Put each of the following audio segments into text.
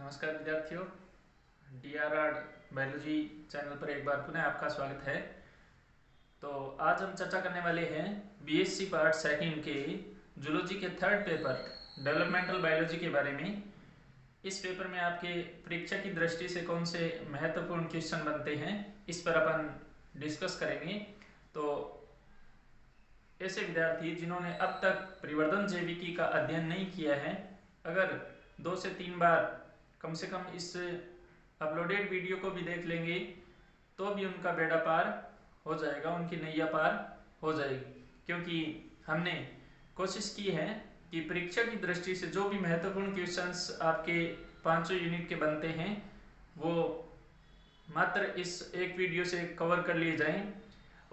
नमस्कार विद्यार्थियों, DRR biology channel पर एक बार पुनः आपका स्वागत है। तो आज हम चर्चा करने वाले हैं BSc पार्ट सेकंड के जूलॉजी के थर्ड पेपर डेवलपमेंटल बायोलॉजी के बारे में। इस पेपर में आपके परीक्षा की दृष्टि से कौन से महत्वपूर्ण क्वेश्चन बनते हैं, इस पर अपन डिस्कस करेंगे। तो ऐसे विद्यार्थी जिन्होंने अब तक परिवर्धन जैविकी का अध्ययन नहीं किया है, अगर 2 से 3 बार कम से कम इस अपलोडेड वीडियो को भी देख लेंगे तो भी उनका बेड़ा पार हो जाएगा, उनकी नैया पार हो जाएगी। क्योंकि हमने कोशिश की है कि परीक्षा की दृष्टि से जो भी महत्वपूर्ण क्वेश्चंस आपके 500 यूनिट के बनते हैं वो मात्र इस एक वीडियो से कवर कर लिए जाएं।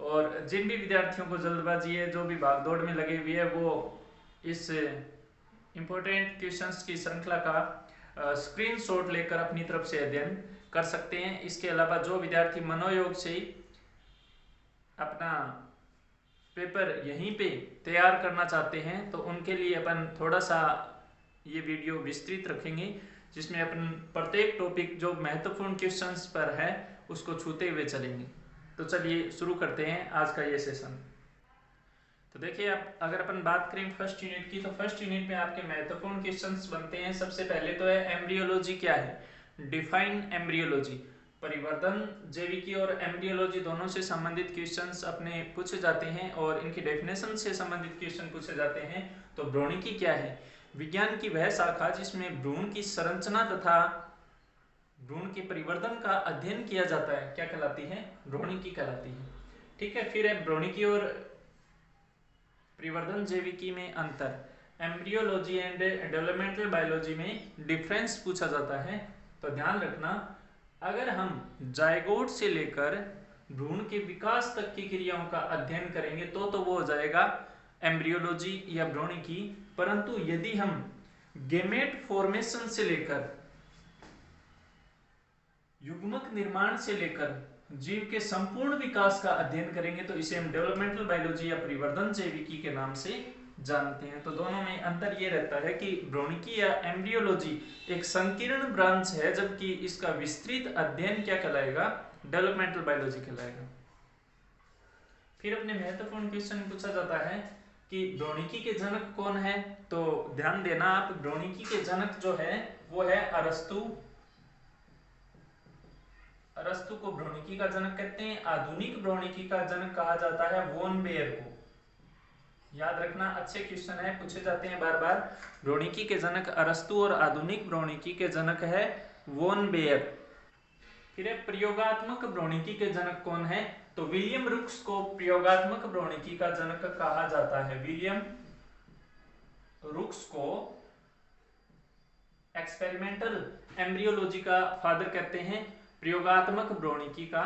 और जिन भी विद्यार्थियों को जल्दबाजी है, जो भी भागदौड़ में लगे हुए है, वो इस इम्पोर्टेंट क्वेश्चंस की श्रृंखला का स्क्रीनशॉट लेकर अपनी तरफ से अध्ययन कर सकते हैं। इसके अलावा जो विद्यार्थी मनोयोग से अपना पेपर यहीं पे तैयार करना चाहते हैं तो उनके लिए अपन थोड़ा सा ये वीडियो विस्तृत रखेंगे, जिसमें अपन प्रत्येक टॉपिक जो महत्वपूर्ण क्वेश्चंस पर है उसको छूते हुए चलेंगे। तो चलिए शुरू करते हैं आज का ये सेशन। तो देखिए, आप अगर अपन बात करें फर्स्ट यूनिट की, तो फर्स्ट यूनिट में आपके महत्वपूर्ण क्वेश्चंस बनते हैं। सबसे पहले तो है एम्ब्रियोलॉजी क्या है, डिफाइन एम्ब्रियोलॉजी। परिवर्धन जैविकी और एम्ब्रियोलॉजी दोनों से संबंधित क्वेश्चंस अपने पूछे जाते हैं और इनकी डेफिनेशन से संबंधित क्वेश्चन पूछे जाते हैं। तो भ्रूणिकी क्या है, विज्ञान की वह शाखा जिसमें भ्रूण की संरचना तथा भ्रूण के परिवर्तन का अध्ययन किया जाता है, क्या कहलाती है, भ्रूणिकी कहलाती है। ठीक है, फिर है भ्रूणिकी और परिवर्धन जैविकी में अंतर। एम्ब्रियोलॉजी एंड डेवलपमेंटल बायोलॉजी में डिफरेंस पूछा जाता है। तो ध्यान रखना, अगर हम जायगोट से लेकर भ्रूण के विकास तक की क्रियाओं का अध्ययन करेंगे तो वो हो जाएगा एम्ब्रियोलॉजी या भ्रूणिकी। परंतु यदि हम गेमेट फॉर्मेशन से लेकर युग्मक निर्माण से लेकर जीव के संपूर्ण विकास का अध्ययन करेंगे तो इसे हम डेवलपमेंटल बायोलॉजी या परिवर्धन जैविकी के नाम से जानते हैं। तो दोनों में अंतर ये रहता है कि भ्रूणिकी या एम्ब्रियोलॉजी एक संकीर्ण ब्रांच है, जबकि इसका विस्तृत अध्ययन क्या कहलाएगा, डेवलपमेंटल बायोलॉजी कहलाएगा। फिर अपने महत्वपूर्ण क्वेश्चन पूछा जाता है कि भ्रूणिकी के जनक कौन है। तो ध्यान देना आप, भ्रूणिकी के जनक जो है वो है अरस्तु। अरस्तु को भ्रूणिकी का जनक कहते हैं। आधुनिक भ्रूणिकी का जनक कहा जाता है वॉन बेयर को। याद रखना, अच्छे क्वेश्चन है, पूछे जाते हैं बार बार। भ्रूणिकी के जनक अरस्तु और आधुनिक भ्रूणिकी के जनक है वॉन बेयर। फिर प्रयोगात्मक भ्रूणिकी के जनक कौन है, तो विलियम रुक्स को प्रयोगात्मक भ्रूणिकी का जनक कहा जाता है। विलियम रुक्स को एक्सपेरिमेंटल एम्ब्रियोलॉजी का फादर कहते हैं, प्रयोगात्मक भ्रूणिकी का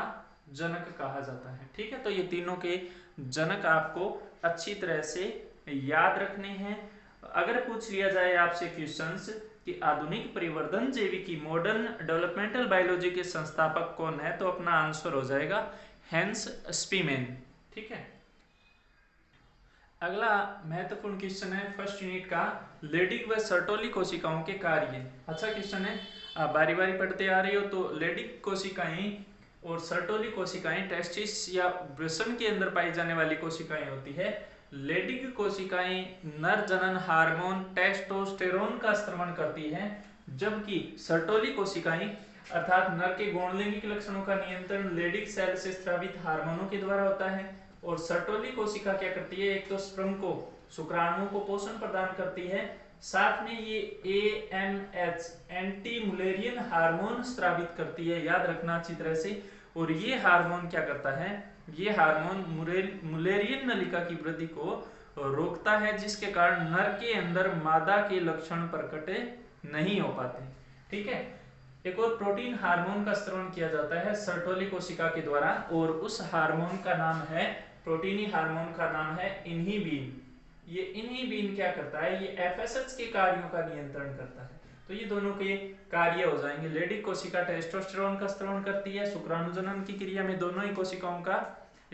जनक कहा जाता है। ठीक है, तो ये तीनों के जनक आपको अच्छी तरह से याद रखने हैं। अगर पूछ लिया जाए आपसे क्वेश्चंस कि आधुनिक परिवर्धन जैविकी मॉडर्न डेवलपमेंटल बायोलॉजी के संस्थापक कौन है, तो अपना आंसर हो जाएगा हैंस स्पीमेन। ठीक है, अगला महत्वपूर्ण क्वेश्चन है फर्स्ट यूनिट का, लेडिक व सर्टोली कोशिकाओं के कार्य। अच्छा क्वेश्चन है, आप बारी बारी पढ़ते आ रही हो। तो लेडिक कोशिकाएं और सर्टोली कोशिकाएं टेस्टिस या वृषण के अंदर पाई जाने वाली कोशिकाएं होती है। लेडिक कोशिकाएं नर जनन हार्मोन टेस्टोस्टेरोन का स्रवण करती है, जबकि सर्टोली कोशिकाएं अर्थात नर के गौणलिंगिक लक्षणों का नियंत्रण लेडिक सेल से स्रावित हार्मोनों के द्वारा होता है। और सर्टोली कोशिका क्या करती है, एक तो स्पर्म को, शुक्राणुओं को पोषण प्रदान करती है, साथ में ये AMH एंटी मुलेरियन हार्मोन स्रावित करती है। याद रखना अच्छी तरह से। और ये हार्मोन क्या करता है, ये हार्मोन मुलेरियन नलिका की वृद्धि को रोकता है, जिसके कारण नर के अंदर मादा के लक्षण प्रकट नहीं हो पाते। ठीक है, एक और प्रोटीन हार्मोन का स्रवण किया जाता है सर्टोली कोशिका के द्वारा, और उस हार्मोन का नाम है, प्रोटीनी हार्मोन का नाम है इन्हीबिन। ये इन्हीबिन क्या करता है, ये FSH के कार्यों का नियंत्रण करता है। तो ये दोनों के कार्य हो जाएंगे। लेडिक कोशिका टेस्टोस्टेरोन का स्रवण करती है, शुक्राणु जनन की क्रिया में दोनों ही कोशिकाओं का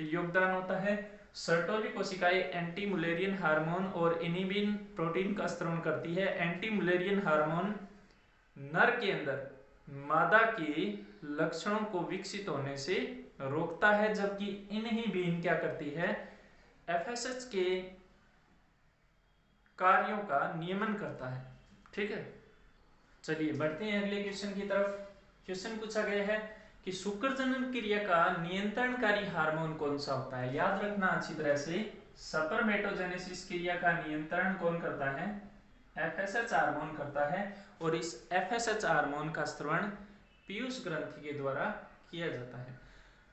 योगदान होता है। सर्टोली कोशिकाएं एंटी मुलेरियन हार्मोन और इन्हीबिन प्रोटीन का स्रवण करती है। एंटी मुलेरियन हार्मोन नर के अंदर मादा के लक्षणों को विकसित होने से रोकता है, जबकि इन्हीं बीन क्या करती है, एफएसएच के कार्यों का नियमन करता है। ठीक है, चलिए बढ़ते हैं अगले क्वेश्चन की तरफ। क्वेश्चन पूछा गया है कि शुक्र जनन क्रिया का नियंत्रणकारी हार्मोन कौन सा होता है। याद रखना अच्छी तरह से, स्पर्मेटोजेनेसिस क्रिया का नियंत्रण कौन करता है, एफएसएच हार्मोन करता है, और इस एफएसएच हार्मोन का स्रवण पीयूष ग्रंथि के द्वारा किया जाता है।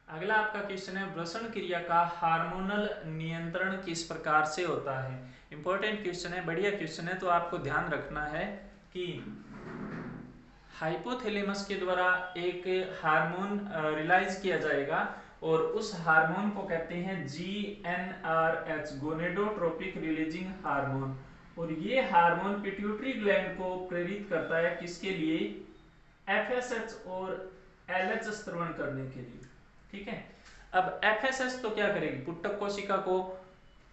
अगला आपका क्वेश्चन है, वृषण क्रिया का हार्मोनल नियंत्रण किस प्रकार से होता है। इंपॉर्टेंट क्वेश्चन है, बढ़िया क्वेश्चन है, तो आपको ध्यान रखना है कि हाइपोथैलेमस के द्वारा एक हार्मोन रिलीज किया जाएगा और उस हार्मोन को कहते हैं GnRH, गोनेडोट्रोपिक रिलीजिंग हार्मोन, और ये हार्मोन पिट्यूटरी ग्लैंड को प्रेरित करता है किसके लिए, एफएसएच और एलएच स्रवण करने के लिए। ठीक है, अब एफएसएच तो क्या करेगी, पुट्टक कोशिका को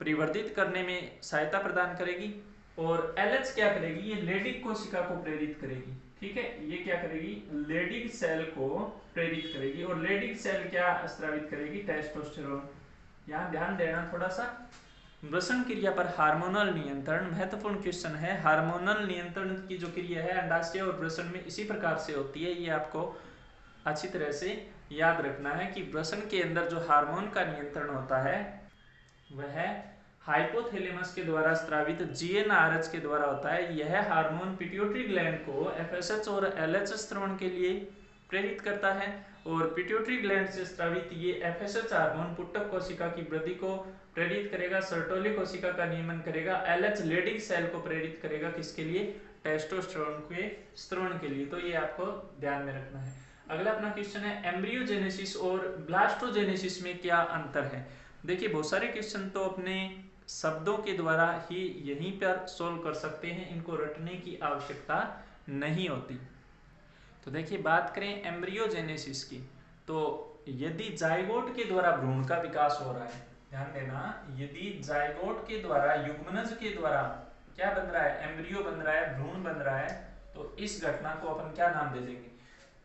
परिवर्धित करने में सहायता प्रदान करेगी, और एलएच क्या करेगी, ये लेडिक कोशिका को प्रेरित करेगी। ठीक है, ये क्या करेगी, लेडिक सेल को प्रेरित करेगी, और लेडिक सेल क्या स्रावित करेगी, टेस्टोस्टेरोन। यहाँ ध्यान देना थोड़ा सा, वृषण क्रिया पर हार्मोनल नियंत्रण महत्वपूर्ण क्वेश्चन है। हार्मोनल नियंत्रण की जो क्रिया है अंडाशय और वृषण में इसी प्रकार से होती है, ये आपको अच्छी तरह से याद रखना है कि वृषण के अंदर जो हार्मोन का नियंत्रण होता है वह हाइपोथैलेमस के द्वारा स्रावित GnRH के द्वारा होता है। यह हार्मोन पिट्यूटरी ग्लैंड को एफएसएच और एलएच स्रवण के लिए प्रेरित करता है, और पिट्यूटरी ग्लैंड से स्रावित ये एफएसएच हार्मोन पुट्टक कोशिका की वृद्धि को प्रेरित करेगा, सर्टोली कोशिका का नियमन करेगा, एलएच लेडिक सेल को प्रेरित करेगा किसके लिए, टेस्टोस्टेरोन के स्रवण के लिए। तो ये आपको ध्यान में रखना है। अगला अपना क्वेश्चन है, एम्ब्रियोजेनेसिस और ब्लास्टोजेनेसिस में क्या अंतर है। देखिए बहुत सारे क्वेश्चन तो अपने शब्दों के द्वारा ही यहीं पर सोल्व कर सकते हैं, इनको रटने की आवश्यकता नहीं होती। तो देखिए बात करें एम्ब्रियोजेनेसिस की, तो यदि जाइगोट के द्वारा भ्रूण का विकास हो रहा है, ध्यान देना, यदि जाइगोट के द्वारा युग्मनज के द्वारा क्या बन रहा है, एम्ब्रियो बन रहा है, भ्रूण बन रहा है, तो इस घटना को अपन क्या नाम दे देंगे,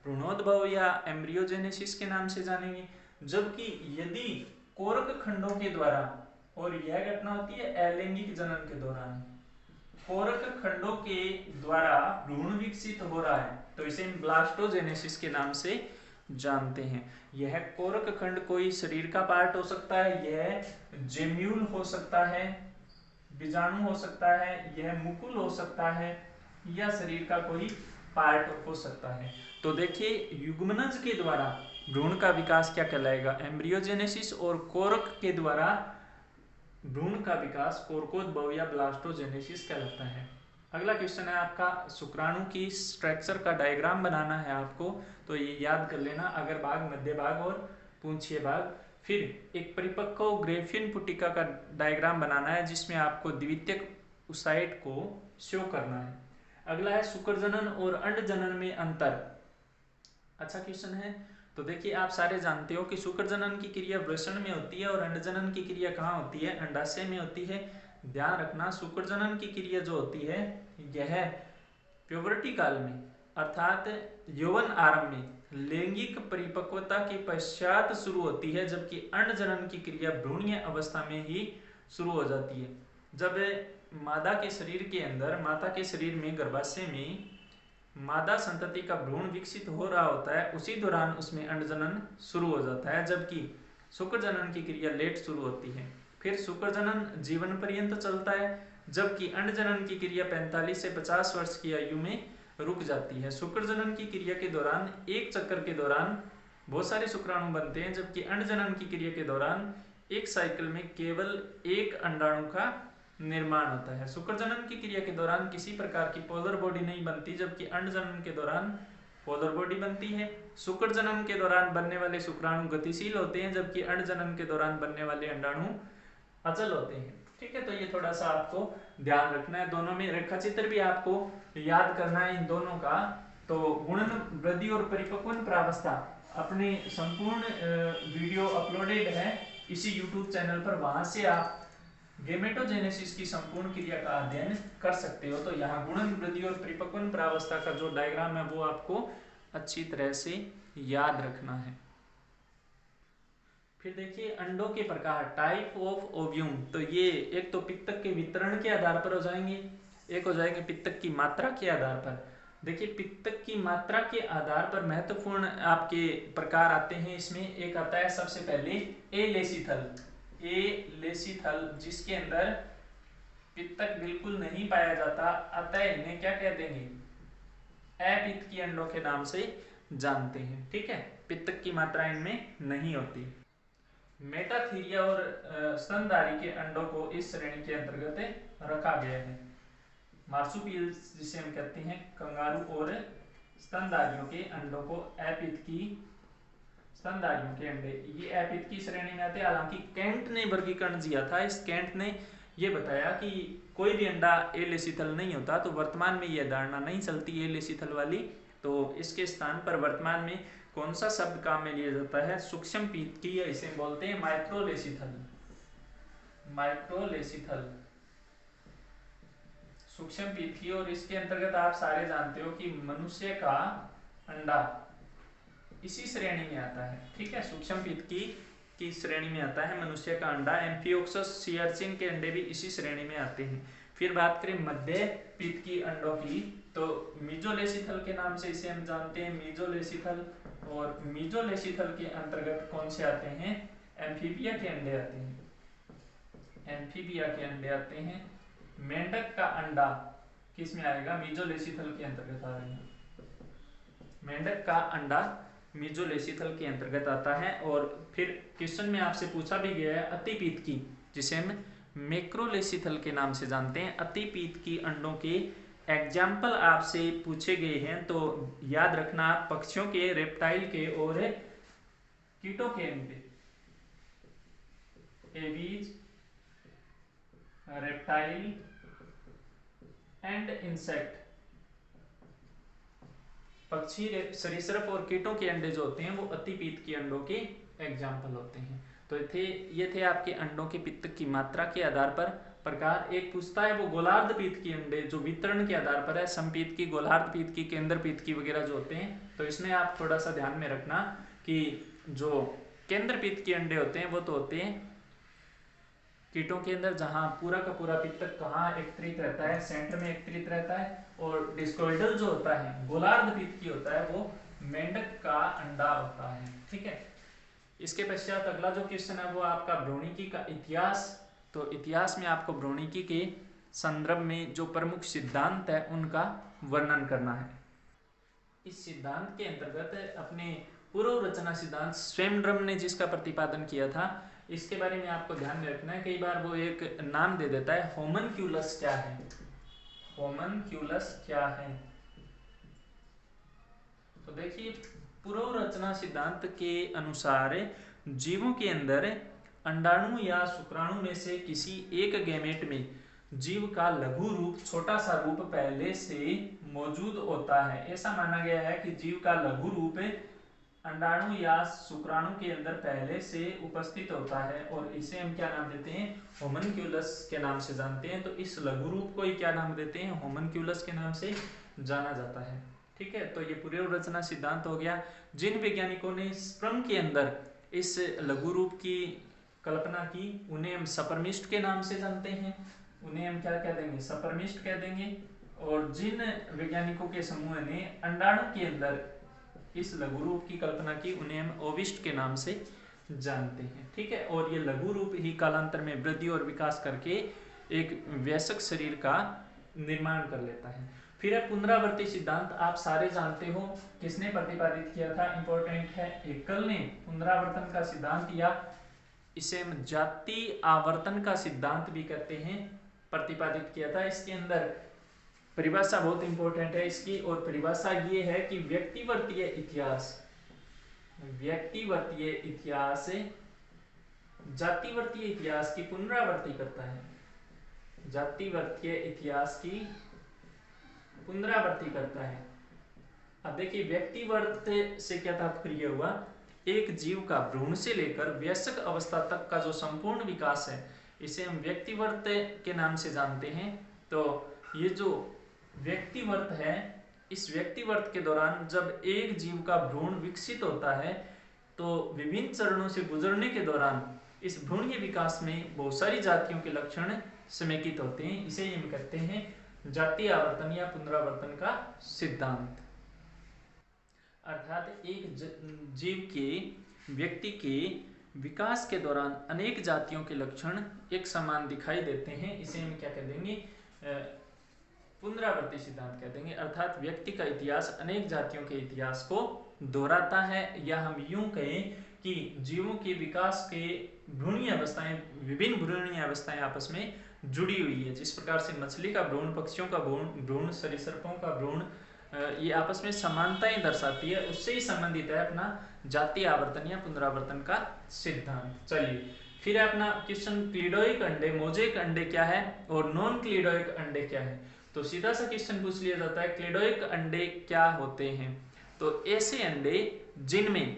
भ्रूणोद्भव या एम्ब्रियोजेनेसिस के नाम से जानेंगे। जबकि यदि कोरक खंडों के द्वारा, और यह घटना होती है अलैंगिक जनन के दौरान, कोरक खंडों के द्वारा भ्रूण विकसित हो रहा है, तो इसे ब्लास्टोजेनेसिस के नाम से जानते हैं। यह कोरक खंड कोई शरीर का पार्ट हो सकता है, यह जेम्यूल हो सकता है, बीजाणु हो सकता है, यह मुकुल हो सकता है, या शरीर का कोई पार्ट हो सकता है। तो देखिए युग्मनज के द्वारा भ्रूण का विकास क्या कहलाएगा, एम्ब्रियोजेनेसिस, और कोरक के द्वारा भ्रूण का विकास कोरकोद्भव या ब्लास्टोजेनेसिस कहलाता है। अगला क्वेश्चन है आपका, शुक्राणु की स्ट्रक्चर का डायग्राम बनाना है आपको, तो ये याद कर लेना, अगर भाग, मध्य भाग और पूंछीय भाग। फिर एक परिपक्व ग्रेफिन पुटिका का डायग्राम बनाना है जिसमें आपको द्वितीयक ओसाइट को शो करना है। अगला है शुक्रजनन और अंडजनन में अंतर। अच्छा क्वेश्चन है, तो देखिए आप सारे जानते हो कि शुक्रजनन की क्रिया वृषण में होती है और अंडजनन की क्रिया कहाँ होती है, अंडाशय में होती है। ध्यान रखना, शुक्रजनन की क्रिया जो होती है यह प्यूबर्टी काल में, अर्थात यौवन आरंभ में लैंगिक परिपक्वता के पश्चात शुरू होती है, जबकि अंडजनन की क्रिया भ्रूणीय अवस्था में ही शुरू हो जाती है। जब मादा के शरीर के अंदर, माता के शरीर में, गर्भाशय में मादा संतति का भ्रूण विकसित हो रहा होता है, उसी दौरान उसमें अंडजनन शुरू हो जाता है, जबकि शुक्रजनन की क्रिया लेट शुरू होती है। फिर शुक्रजनन जीवन पर्यंत चलता है, जबकि अंडजनन की क्रिया 45 से 50 वर्ष की आयु में रुक जाती है। शुक्रजनन की क्रिया के दौरान एक चक्कर के दौरान बहुत सारे शुक्राणु बनते हैं, जबकि अंडजनन की क्रिया के दौरान एक साइकिल में केवल एक अंडाणु का निर्माण होता है। शुक्रजनन की क्रिया के दौरान किसी प्रकार की पोलर बॉडी नहीं बनती, जबकि अंडजनन के दौरान पोलर बॉडी बनती है। शुक्रजनन के दौरान बनने वाले शुक्राणु गतिशील होते हैं, जबकि अंडजनन के दौरान बनने वाले अंडाणु अचल होते हैं। ठीक है, तो ये थोड़ा सा आपको ध्यान रखना है। दोनों में रेखा चित्र भी आपको याद करना है इन दोनों का। तो गुणन, वृद्धि और परिपक्वन प्रावस्था अपने संपूर्ण वीडियो अपलोडेड है इसी YouTube चैनल पर, वहां से आप गेमेटोजेनेसिस की संपूर्ण क्रिया का अध्ययन कर सकते हो। तो यहाँ गुणन वृद्धि और परिपक्वन प्रावस्था का जो डायग्राम है वो आपको अच्छी तरह से याद रखना है। फिर देखिए अंडों के प्रकार, टाइप ऑफ ओव्यूम। तो ये एक तो पित्तक के वितरण के आधार पर हो जाएंगे, एक हो जाएंगे पित्तक की मात्रा के आधार पर। देखिए पित्तक की मात्रा के आधार पर महत्वपूर्ण आपके प्रकार आते हैं। इसमें एक आता है सबसे पहले एलेसिथल, एलेसिथल जिसके अंदर पित्तक बिल्कुल नहीं पाया जाता, अतः इन्हें क्या कह देंगे, अपित्त की अंडों के नाम से जानते हैं। ठीक है, पित्तक की मात्रा इनमें नहीं होती। मेटाथीरिया और स्तनधारी के अंडों को इस श्रेणी के अंतर्गत रखा गया है। मार्सुपियल्स जिसे हम कहते हैं, कंगारू और स्तनधारियों के अंडों को अपित्त की, स्तनधारियों के अंडे ये अपित्त की श्रेणी में आते हैं। हालांकि कैंट ने वर्गीकरण दिया था, इस कैंट ने ये बताया कि कोई भी अंडा एलेसिथल नहीं होता, तो वर्तमान में यह धारणा नहीं चलती एलेसिथल वाली। तो इसके स्थान पर वर्तमान में कौन सा शब्द काम में लिया जाता है, सूक्ष्म पित्त की, इसे बोलते हैं माइक्रोलेसिथल, माइक्रोलेसिथल सूक्ष्म पित्त की। और इसके अंतर्गत आप सारे जानते हो कि मनुष्य का अंडा इसी श्रेणी में आता है। ठीक है, सूक्ष्म पित्त की श्रेणी में आता है मनुष्य का अंडा। एम्फियोक्सस सियरचिन के अंडे भी इसी श्रेणी में आते हैं। फिर बात करें मध्य पित्त की अंडों की, तो मीजोलेसिथल के नाम से इसे हम जानते हैं, मीजोलेसिथल। और मीजोलेसिथल के अंतर्गत कौन से आते हैं, एम्फीबिया के अंडे आते हैं, एम्फीबिया के अंडे आते हैं। मेंढक का अंडा किस में आएगा, मीजोलेसिथल के अंतर्गत आ रहे हैं, मेंढक का अंडा मीजोलेसिथल के अंतर्गत आता है। और फिर क्वेश्चन में आपसे पूछा भी गया है अतिपीत की, जिसे हम मैक्रोलेसिथल के नाम से जानते हैं। अतिपीत की अंडों के एग्जाम्पल आपसे पूछे गए हैं, तो याद रखना पक्षियों के, रेप्टाइल के और कीटों के अंडे, एवीज, रेप्टाइल एंड इंसेक्ट, पक्षी, सरीसृप और कीटों के अंडे जो होते हैं वो अतिपीत की अंडों के एग्जाम्पल होते हैं। तो ये थे आपके अंडों के पित्त की मात्रा के आधार पर प्रकार। एक पूछता है वो गोलार्ध पीत की अंडे जो वितरण के आधार पर है, समपीत की, गोलार्ध पीत की, केंद्र पीत की वगैरह जो होते हैं। तो इसमें आप थोड़ा सा ध्यान में रखना कि जो केंद्र पीत के अंडे होते हैं वो तो होते हैं कीटों के अंदर, जहां पूरा का पूरा पित्तक कहाँ एकत्रित रहता है, सेंटर में एकत्रित रहता है। और डिस्कोइडल जो होता है, गोलार्ध पित्त की होता है, वो मेंढक का अंडा होता है। ठीक है, इसके पश्चात अगला जो क्वेश्चन है वो आपका भ्रूणिकी का इतिहास। तो इतिहास में आपको भ्रूणिकी के संदर्भ में जो प्रमुख सिद्धांत है उनका वर्णन करना है। इस सिद्धांत के अंतर्गत अपने पूर्व रचना सिद्धांत स्वयंब्रह्म ने जिसका प्रतिपादन किया था, इसके बारे में आपको ध्यान में रखना है। कई बार वो एक नाम दे देता है, होमनक्यूलस क्या है, होमनक्यूलस क्या है। तो देखिए पूर्व रचना सिद्धांत के अनुसार जीवों के अंदर अंडाणु या शुक्राणु में से किसी एक गैमेट में जीव का लघु रूप, छोटा सा रूप पहले से मौजूद होता है। ऐसा माना गया है कि जीव का लघु रूप अंडाणु या शुक्राणु के अंदर पहले से उपस्थित होता है, और इसे हम क्या नाम देते हैं, होमनक्यूलस के नाम से जानते हैं। तो इस लघु रूप को ही क्या नाम देते हैं, होमनक्यूलस के नाम से जाना जाता है। ठीक है, तो ये पूर्व रचना सिद्धांत हो गया। जिन वैज्ञानिकों ने स्पर्म के अंदर इस लघु रूप की कल्पना की उन्हें हम सपर्मिस्ट के नाम से जानते हैं, उन्हें हम क्या कह देंगे, सपर्मिस्ट कह देंगे। और जिन वैज्ञानिकों के समूह ने अंडाणु के अंदर इस लघु रूप की कल्पना की उन्हें हम ओविस्ट के नाम से जानते हैं। ठीक है, और ये लघु रूप ही कालांतर में वृद्धि और विकास करके एक वयस्क शरीर का निर्माण कर लेता है। फिर है पुनरावर्ती सिद्धांत, आप सारे जानते हो किसने प्रतिपादित किया था, इंपॉर्टेंट है, हेकल ने पुनरावर्तन का सिद्धांत, या इसे हम जाति आवर्तन का सिद्धांत भी कहते हैं, प्रतिपादित किया था। इसके अंदर परिभाषा बहुत इंपॉर्टेंट है इसकी, और परिभाषा ये है कि व्यक्तिवर्तीय इतिहास, व्यक्तिवर्तीय इतिहास जातिवर्तीय इतिहास की पुनरावृत्ति करता है, जातिवर्तीय इतिहास की पुनरावृत्ति करता है। अब देखिए व्यक्तिवर्त से क्या तात्पर्य हुआ, एक जीव का भ्रूण से लेकर वयस्क अवस्था तक का जो संपूर्ण विकास है इसे हम व्यक्तिवर्त के नाम से जानते हैं। तो ये जो व्यक्तिवर्त है, इस व्यक्तिवर्त के दौरान जब एक जीव का भ्रूण विकसित होता है तो विभिन्न चरणों से गुजरने के दौरान इस भ्रूण के विकास में बहुत सारी जातियों के लक्षण समेकित होते हैं। इसे हम कहते हैं जातीय आवर्तन या पुनरावर्तन का सिद्धांत। अर्थात एक जीव के व्यक्ति के विकास के दौरान अनेक जातियों के लक्षण एक समान दिखाई देते हैं। इसे हम क्या कह देंगे, पुनरावर्ती सिद्धांत कह देंगे। अर्थात व्यक्ति का इतिहास अनेक जातियों के इतिहास को दोहराता है, या हम यूं कहें कि जीवों के विकास के भ्रूणीय अवस्थाएं, विभिन्न भ्रूणीय अवस्थाएं आपस में जुड़ी हुई है। जिस प्रकार से मछली का भ्रूण, पक्षियों का भ्रूण, सरीसृपों का भ्रूण ये आपस में समानताएं दर्शाती है, उससे ही संबंधित है अपना जातीय आवर्तन या पुनरावर्तन का सिद्धांत। चलिए फिर अपना क्वेश्चन, क्लीडोइक अंडे, मोजेक अंडे क्या है और नॉन क्लीडोइक अंडे क्या है। तो सीधा सा क्वेश्चन पूछ लिया जाता है क्लीडोइक अंडे क्या होते हैं। तो ऐसे अंडे जिनमें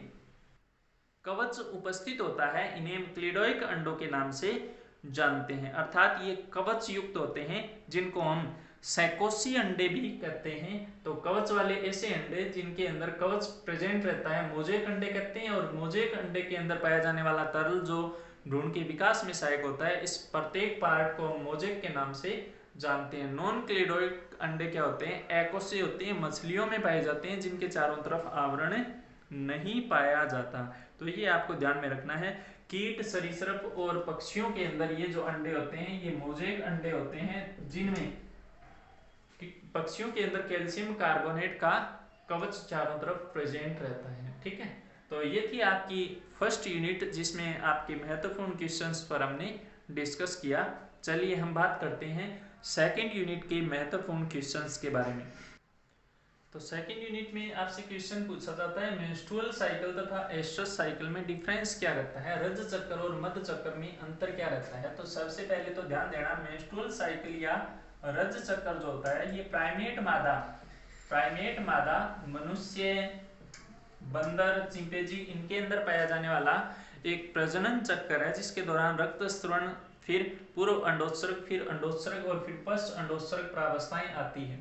कवच उपस्थित होता है इन्हें हम क्लीडोइक अंडों के नाम से जानते हैं। अर्थात ये कवच युक्त होते हैं जिनको हम सैकोसी अंडे भी कहते हैं। तो कवच वाले ऐसे अंडे जिनके अंदर कवच प्रेजेंट रहता है मोजेक अंडे कहते हैं। और मोजेक अंडे के अंदर पाया जाने वाला तरल जो भ्रूण के विकास में सहायक होता है, इस प्रत्येक पार्ट को हम मोजेक के नाम से जानते हैं। नॉन क्लीडोइक अंडे क्या होते हैं, एकोसी होते हैं, मछलियों में पाए जाते हैं जिनके चारों तरफ आवरण नहीं पाया जाता। तो ये आपको ध्यान में रखना है। कीट, सरीसृप और पक्षियों के अंदर ये जो अंडे होते हैं ये मोजेक अंडे होते हैं, जिनमें पक्षियों के अंदर कैल्शियम कार्बोनेट का कवच चारों तरफ प्रेजेंट रहता है। ठीक है, तो ये थी आपकी फर्स्ट यूनिट जिसमें आपके महत्वपूर्ण क्वेश्चंस पर हमने डिस्कस किया। चलिए हम बात करते हैं सेकंड यूनिट के महत्वपूर्ण क्वेश्चंस के बारे में। तो सेकंड यूनिट में आपसे क्वेश्चन पूछा जाता है मेंस्ट्रुअल साइकिल तथा एस्ट्रस साइकिल में डिफरेंस क्या रहता है, रज चक्र और मध्य चक्र में अंतर क्या रहता है। तो सबसे पहले तो ध्यान देना, मेंस्ट्रुअल साइकिल या रज चक्र जो होता है ये प्राइमेट मादा मनुष्य, बंदर, चिंपैंजी इनके अंदर पाया जाने वाला एक प्रजनन चक्र है, जिसके दौरान रक्त स्रवण, फिर पूर्व अंडोत्सर्ग, फिर अंडोत्सर्ग और फिर पश्च अंडोत्सर्ग प्रावस्थाएं आती है।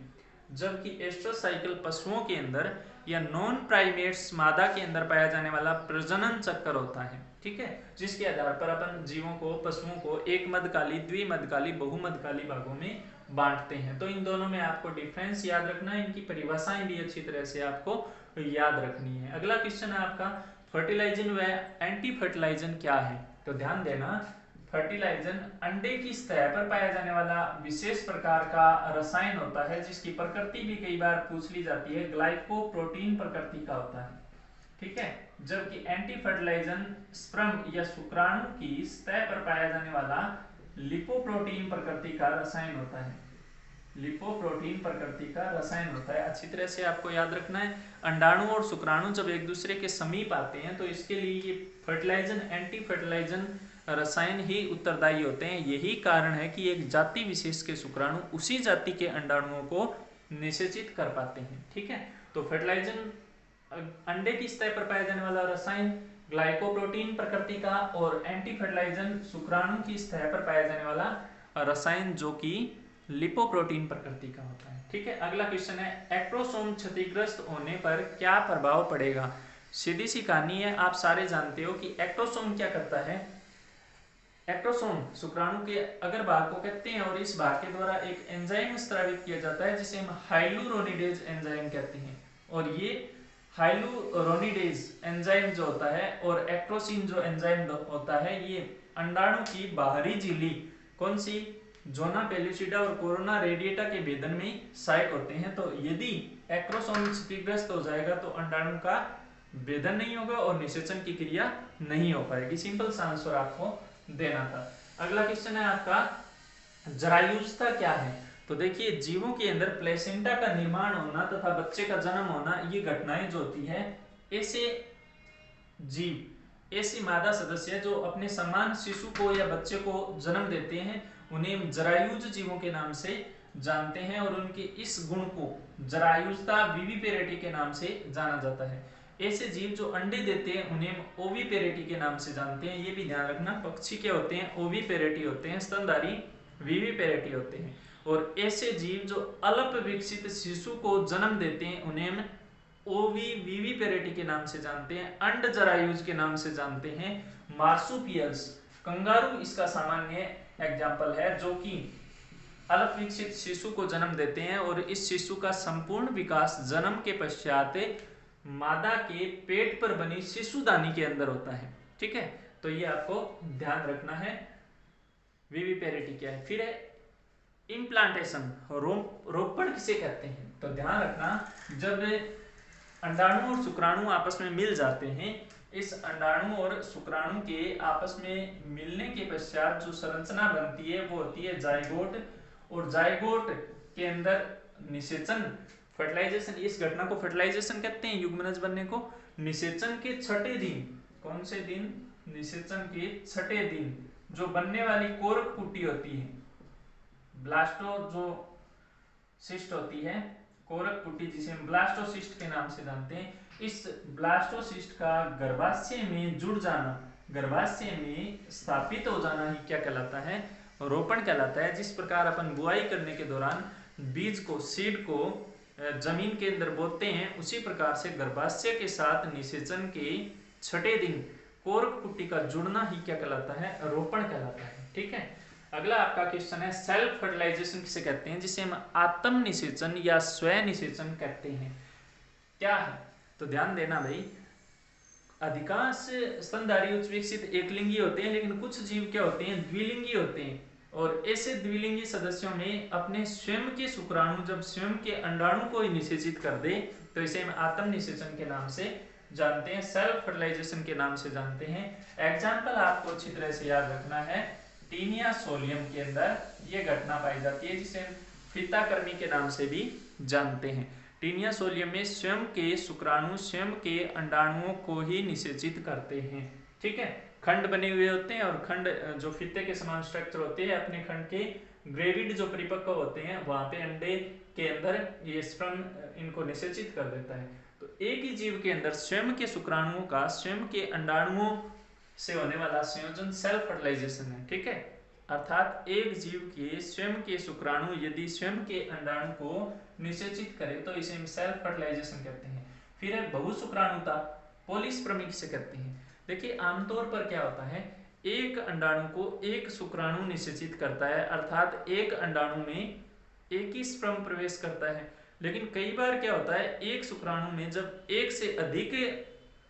जबकि एस्ट्रस साइकिल पशुओं के अंदर या नॉन प्राइमेट्स मादा के अंदर पाया जाने वाला प्रजनन चक्र होता है। ठीक है, जिसके आधार पर अपन जीवों को, पशुओं को एक मध्यकाली, द्विमध्यकाली, बहुमध्यकाली भागों में बांटते हैं। तो इन दोनों में आपको डिफरेंस याद रखना है, इनकी परिभाषाएं भी अच्छी तरह से आपको याद रखनी है। अगला क्वेश्चन है आपका फर्टिलाइजन व एंटी फर्टिलाइजन क्या है। तो ध्यान देना, फर्टिलाइजन अंडे की सतह पर पाया जाने वाला विशेष प्रकार का रसायन होता है, जिसकी प्रकृति भी कई बार पूछ ली जाती है, ग्लाइकोप्रोटीन प्रकृति का होता है। ठीक है, जबकि एंटी फर्टिलाइजन स्पर्म या शुक्राणु की सतह पर पाया जाने वाला लिपोप्रोटीन प्रकृति का रसायन होता है। लिपोप्रोटीन प्रकृति का रसायन होता है, अच्छी तरह से आपको याद रखना है। अंडाणु और शुक्राणु जब एक दूसरे के समीप आते हैं तो इसके लिए ये फर्टिलाइजन, एंटी फर्टिलाइजन रसायन ही उत्तरदायी होते हैं। यही कारण है कि एक जाति विशेष के शुक्राणु उसी जाति के अंडाणुओं को निषेचित कर पाते हैं। ठीक है, तो फर्टिलाइजन अंडे की सतह पर पाया जाने वाला रसायन ग्लाइकोप्रोटीन प्रकृति का, और एंटी फर्टिलाइजन शुक्राणु की सतह पर पाया जाने वाला रसायन जो कि लिपोप्रोटीन प्रकृति का होता है। ठीक है, अगला क्वेश्चन है एक्ट्रोसोम क्षतिग्रस्त होने पर क्या प्रभाव पड़ेगा। सीधी सी कहानी है, आप सारे जानते हो कि एक्ट्रोसोम क्या करता है। एक्ट्रोसोम शुक्राणु के अगर भाग को कहते हैं और इस भाग के द्वारा एक एंजाइम स्रावित किया जाता है जिसे हम हाइलुरोनिडेज एंजाइम कहते हैं। और ये हाइलुरोनिडेज एंजाइम जो होता है और एक्ट्रोसिन जो एंजाइम होता है, ये अंडाणु की बाहरी झिल्ली कौन सी, जोना पेलुसिडा और कोरोना रेडिएटा के भेदन में सहायक होते हैं। तो यदि एक्ट्रोसोम क्षतिग्रस्त हो जाएगा तो अंडाणु का भेदन नहीं होगा और निषेचन की क्रिया नहीं हो पाएगी। सिंपल सा आंसर आपको देना था। अगला क्वेश्चन है आपका जरायुजता क्या है। तो देखिए, जीवों के अंदर प्लेसेंटा का निर्माण होना तथा बच्चे का जन्म होना, ये घटनाएं जो होती है, ऐसे जीव, ऐसी मादा सदस्य जो अपने समान शिशु को या बच्चे को जन्म देते हैं, उन्हें जरायुज जीवों के नाम से जानते हैं और उनके इस गुण को जरायुजता विविपेरिटी के नाम से जाना जाता है। ऐसे जीव जो अंडे देते हैं उन्हें हम ओविपेरेटी के नाम से जानते हैं। ये भी ध्यान रखना, पक्षी क्या होते हैं? ओविपेरेटी होते हैं, स्तनधारी विविपेरेटी होते हैं। और ऐसे जीव जो अल्प विकसित शिशु को जन्म देते हैं उन्हें हम ओविविपेरेटी के नाम से जानते हैं, अंड जरायुज के नाम से जानते हैं। मार्सुपियल्स, कंगारू इसका सामान्य एग्जाम्पल है, जो कि अल्प विकसित शिशु को जन्म देते हैं और इस शिशु का संपूर्ण विकास जन्म के पश्चात मादा के पेट पर बनी शिशुदानी के अंदर होता है। ठीक है, तो ये आपको ध्यान रखना है। विविपेरिटी क्या है? फिर है इम्प्लांटेशन, रोपण किसे कहते हैं? तो ध्यान रखना, जब अंडाणु और शुक्राणु आपस में मिल जाते हैं, इस अंडाणु और शुक्राणु के आपस में मिलने के पश्चात जो संरचना बनती है वो होती है जाइगोट। और जाइगोट के अंदर निषेचन, फर्टिलाइजेशन, इस घटना को फर्टिलाइजेशन कहते हैं, युग्मनज बनने को। निषेचन के छठे दिन, कौन से दिन? निषेचन के छठे दिन जो बनने वाली कोरक कुटी होती है, ब्लास्टो जो सिस्ट होती है, कोरक कुटी जिसे हम ब्लास्टोसिस्ट के नाम से जानते हैं, इस ब्लास्टोसिस्ट का गर्भाशय में जुड़ जाना, गर्भाशय में स्थापित हो जाना ही क्या कहलाता है? रोपण कहलाता है। जिस प्रकार अपन बुआई करने के दौरान बीज को, सीड को जमीन के अंदर बोते हैं, उसी प्रकार से गर्भाशय के साथ निषेचन के छठे दिन कोरक कुटी का जुड़ना ही क्या कहलाता है? रोपण कहलाता है। ठीक है, अगला आपका क्वेश्चन है सेल्फ फर्टिलाइजेशन किसे कहते हैं, जिसे हम आत्म निषेचन या स्वयं निषेचन कहते हैं। क्या है? तो ध्यान देना भाई, अधिकांश स्तनधारी उच्च विकसित एकलिंगी होते हैं, लेकिन कुछ जीव क्या होते हैं? द्विलिंगी होते हैं। और ऐसे द्विलिंगी सदस्यों में अपने स्वयं के शुक्राणु जब स्वयं के अंडाणु को ही निषेचित कर दे तो इसे हम आत्म निषेचन के नाम से जानते हैं, सेल्फ फर्टिलाइजेशन के नाम से जानते हैं। एग्जाम्पल आपको अच्छी तरह से याद रखना है, टीनिया सोलियम के अंदर ये घटना पाई जाती है, जिसे फित्ताकर्मी के नाम से भी जानते हैं। टीनिया सोलियम में स्वयं के शुक्राणु स्वयं के अंडाणुओं को ही निषेचित करते हैं। ठीक है, खंड बने हुए होते हैं और खंड जो फित्ते के समान स्ट्रक्चर होते हैं, अपने खंड के ग्रेविड जो परिपक्व होते हैं वहां पे अंडे के अंदर ये स्पर्म इनको निषेचित कर देता है। तो एक ही जीव के अंदर स्वयं के शुक्राणुओं का स्वयं के अंडाणुओं से होने वाला संयोजन सेल्फ फर्टिलाइजेशन है। ठीक है, अर्थात एक जीव के स्वयं के शुक्राणु यदि स्वयं के अंडाणु को निषेचित करे तो इसे हम सेल्फ फर्टिलाइजेशन कहते हैं। फिर है बहुशुक्राणुता, पॉलीस्पर्मी किसे कहते हैं? देखिए, आमतौर पर क्या होता है, एक अंडाणु को एक शुक्राणु निषेचित करता है, अर्थात एक अंडाणु में एक ही स्पर्म प्रवेश करता है। लेकिन कई बार क्या होता है, एक शुक्राणु में जब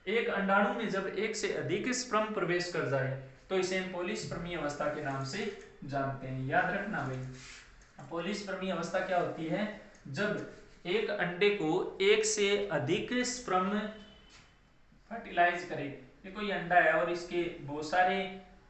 एक अंडाणु में जब एक से अधिक स्पर्म प्रवेश कर जाए तो इसे हम पॉलीस्पर्मी अवस्था के नाम से जानते हैं। याद रखना भाई, पॉलीस्पर्मी अवस्था क्या होती है? जब एक अंडे को एक से अधिक स्पर्म फर्टिलाइज करे। देखो ये अंडा है और इसके बहुत सारे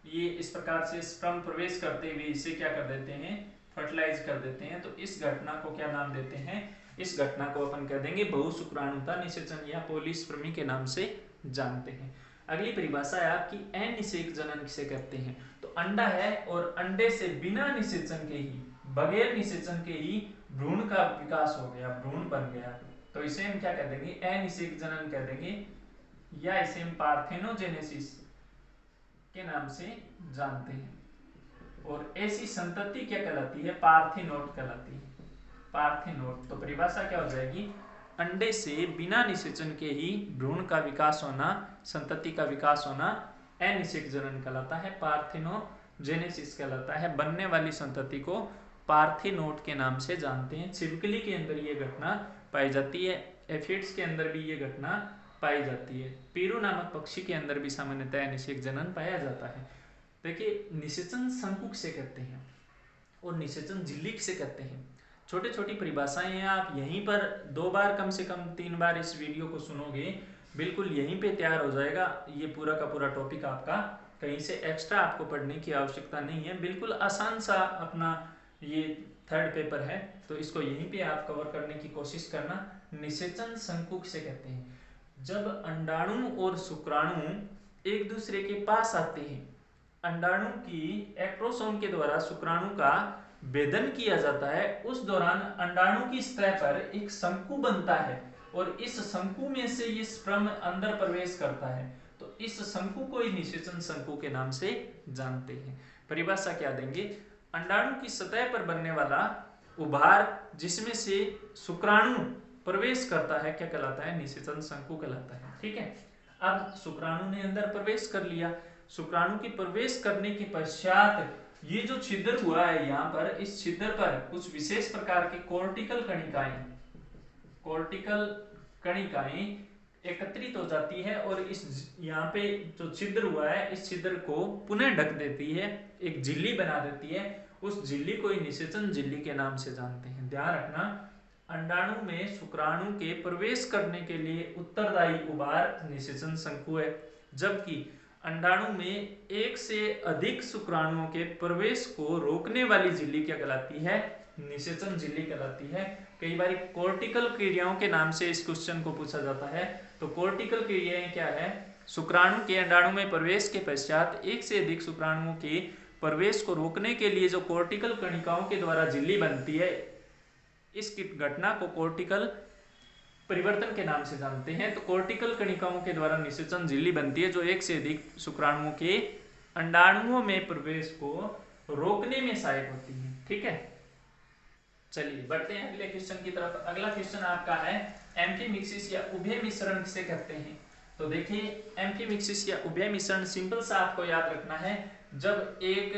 ये इस प्रकार से स्पर्म प्रवेश करते हुए इसे क्या कर देते हैं? फर्टिलाइज कर देते हैं। तो इस घटना को क्या नाम देते हैं? इस घटना को अपन कह देंगे बहुशुक्राणुता निषेचन या पॉलीस्पर्मी के नाम से जानते हैं। अगली परिभाषा है आपकी अनिषेक जनन किसे कहते हैं? तो अंडा है और अंडे से बिना निषेचन के ही, बगैर निषेचन के ही भ्रूण का विकास हो गया, भ्रूण बन गया, तो इसे हम क्या कह देंगे? अनिषेक जनन कह देंगे, या इसे हम पार्थेनोजेनेसिस के नाम से जानते हैं। और ऐसी संतति क्या कहलाती है? पार्थिनोट कहलाती है, पार्थिनोट। तो परिभाषा क्या हो जाएगी? अंडे से बिना निषेचन के ही भ्रूण का विकास होना, संतति का विकास होना अनिषेक जनन कहलाता है, पार्थिनोजेनेसिस कहलाता है। बनने वाली संतति को पार्थिनोट के नाम से जानते हैं। छिपकली के अंदर ये घटना पाई जाती है, एफिड्स के अंदर भी ये घटना पाई जाती है, पीरू नामक पक्षी के अंदर भी सामान्यतः अनिषेक जनन पाया जाता है। देखिए, निषेचन शंकु किसे कहते हैं और निषेचन झिल्ली किसे कहते हैं? छोटी छोटी परिभाषाएं हैं, आप यहीं पर 2 बार कम से कम 3 बार इस वीडियो को सुनोगे, बिल्कुल यहीं पे तैयार हो जाएगा ये पूरा का पूरा टॉपिक आपका। कहीं से एक्स्ट्रा आपको पढ़ने की आवश्यकता नहीं है, बिल्कुल आसान सा अपना ये 3rd पेपर है, तो इसको यहीं पे आप कवर करने की कोशिश करना। निषेचन शंकु किसे कहते हैं? जब अंडाणु और शुक्राणु एक दूसरे के पास आते हैं, अंडाणु की एक्ट्रोसोम के द्वारा शुक्राणु का भेदन किया जाता है, उस दौरान अंडाणु की सतह पर एक शंकु बनता है, और इस शंकु में से ये स्पर्म अंदर प्रवेश करता है, तो इस शंकु को ही निषेचन शंकु के नाम से जानते हैं। परिभाषा क्या देंगे, अंडाणु की सतह पर बनने वाला उभार जिसमें से शुक्राणु प्रवेश करता है क्या कहलाता है, निषेचन शंकु कहलाता है। ठीक है, अब शुक्राणु ने अंदर प्रवेश कर लिया, शुक्राणु के प्रवेश करने के पश्चात ये जो छिद्र हुआ है यहाँ पर, इस छिद्र पर कुछ विशेष प्रकार के कोर्टिकल कणिकाएं एकत्रित हो जाती है और इस यहाँ पे जो छिद्र हुआ है इस छिद्र को पुनः ढक देती है, एक झिल्ली बना देती है, उस झिल्ली को ही निषेचन झिल्ली के नाम से जानते हैं। ध्यान रखना, अंडाणु में शुक्राणु के प्रवेश करने के लिए उत्तरदायी उभार निषेचन शंकु है, जबकि अंडाणु में एक से अधिक शुक्राणुओं के प्रवेश को रोकने वाली झिल्ली क्या कहलाती है, निषेचन झिल्ली कहलाती है। कई बार कोर्टिकल क्रियाओं के नाम से इस क्वेश्चन को पूछा जाता है। तो कोर्टिकल क्रियाएं क्या है, शुक्राणु के अंडाणु में प्रवेश के पश्चात एक से अधिक शुक्राणुओं के प्रवेश को रोकने के लिए जो कोर्टिकल कणिकाओं के द्वारा झिल्ली बनती है, इस घटना को कोर्टिकल परिवर्तन के नाम से जानते हैं। तो कोर्टिकल कणिकाओं के द्वारा निषेचन झिल्ली बनती है जो एक से अधिक शुक्राणुओं के अंडाणुओं में प्रवेश को रोकने में सहायक होती है। ठीक है, चलिए बढ़ते हैं अगले क्वेश्चन की तरफ। अगला क्वेश्चन आपका है एम्फीमिक्सिस या उभय मिश्रण किसे कहते हैं। तो देखिए, एम्फीमिक्सिस या उभय मिश्रण सिंपल सा आपको याद रखना है, जब एक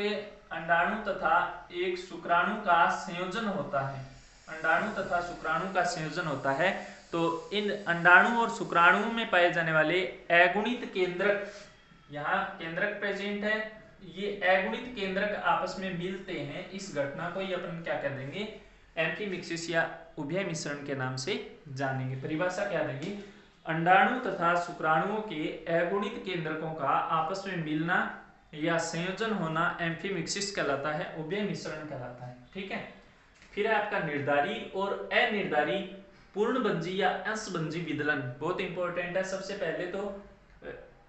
अंडाणु तथा एक शुक्राणु का संयोजन होता है, अंडाणु तथा शुक्राणु का संयोजन होता है, तो इन अंडाणु और शुक्राणुओं में पाए जाने वाले अगुणित केंद्रक, यहाँ केंद्रक प्रेजेंट है, ये अगुणित केंद्रक आपस में मिलते हैं, इस घटना को ही अपन क्या कह देंगे, एम्फीमिक्सिस या उभय मिश्रण के नाम से जानेंगे। परिभाषा क्या देंगे, अंडाणु तथा शुक्राणुओं के अगुणित केंद्रकों का आपस में मिलना या संयोजन होना एम्फीमिक्सिस कहलाता है, उभय मिश्रण कहलाता है। ठीक है, फिर है आपका निर्धारी और अनिर्धारी पूर्णभंजी या अंशभंजी विदलन, बहुत इंपॉर्टेंट है। सबसे पहले तो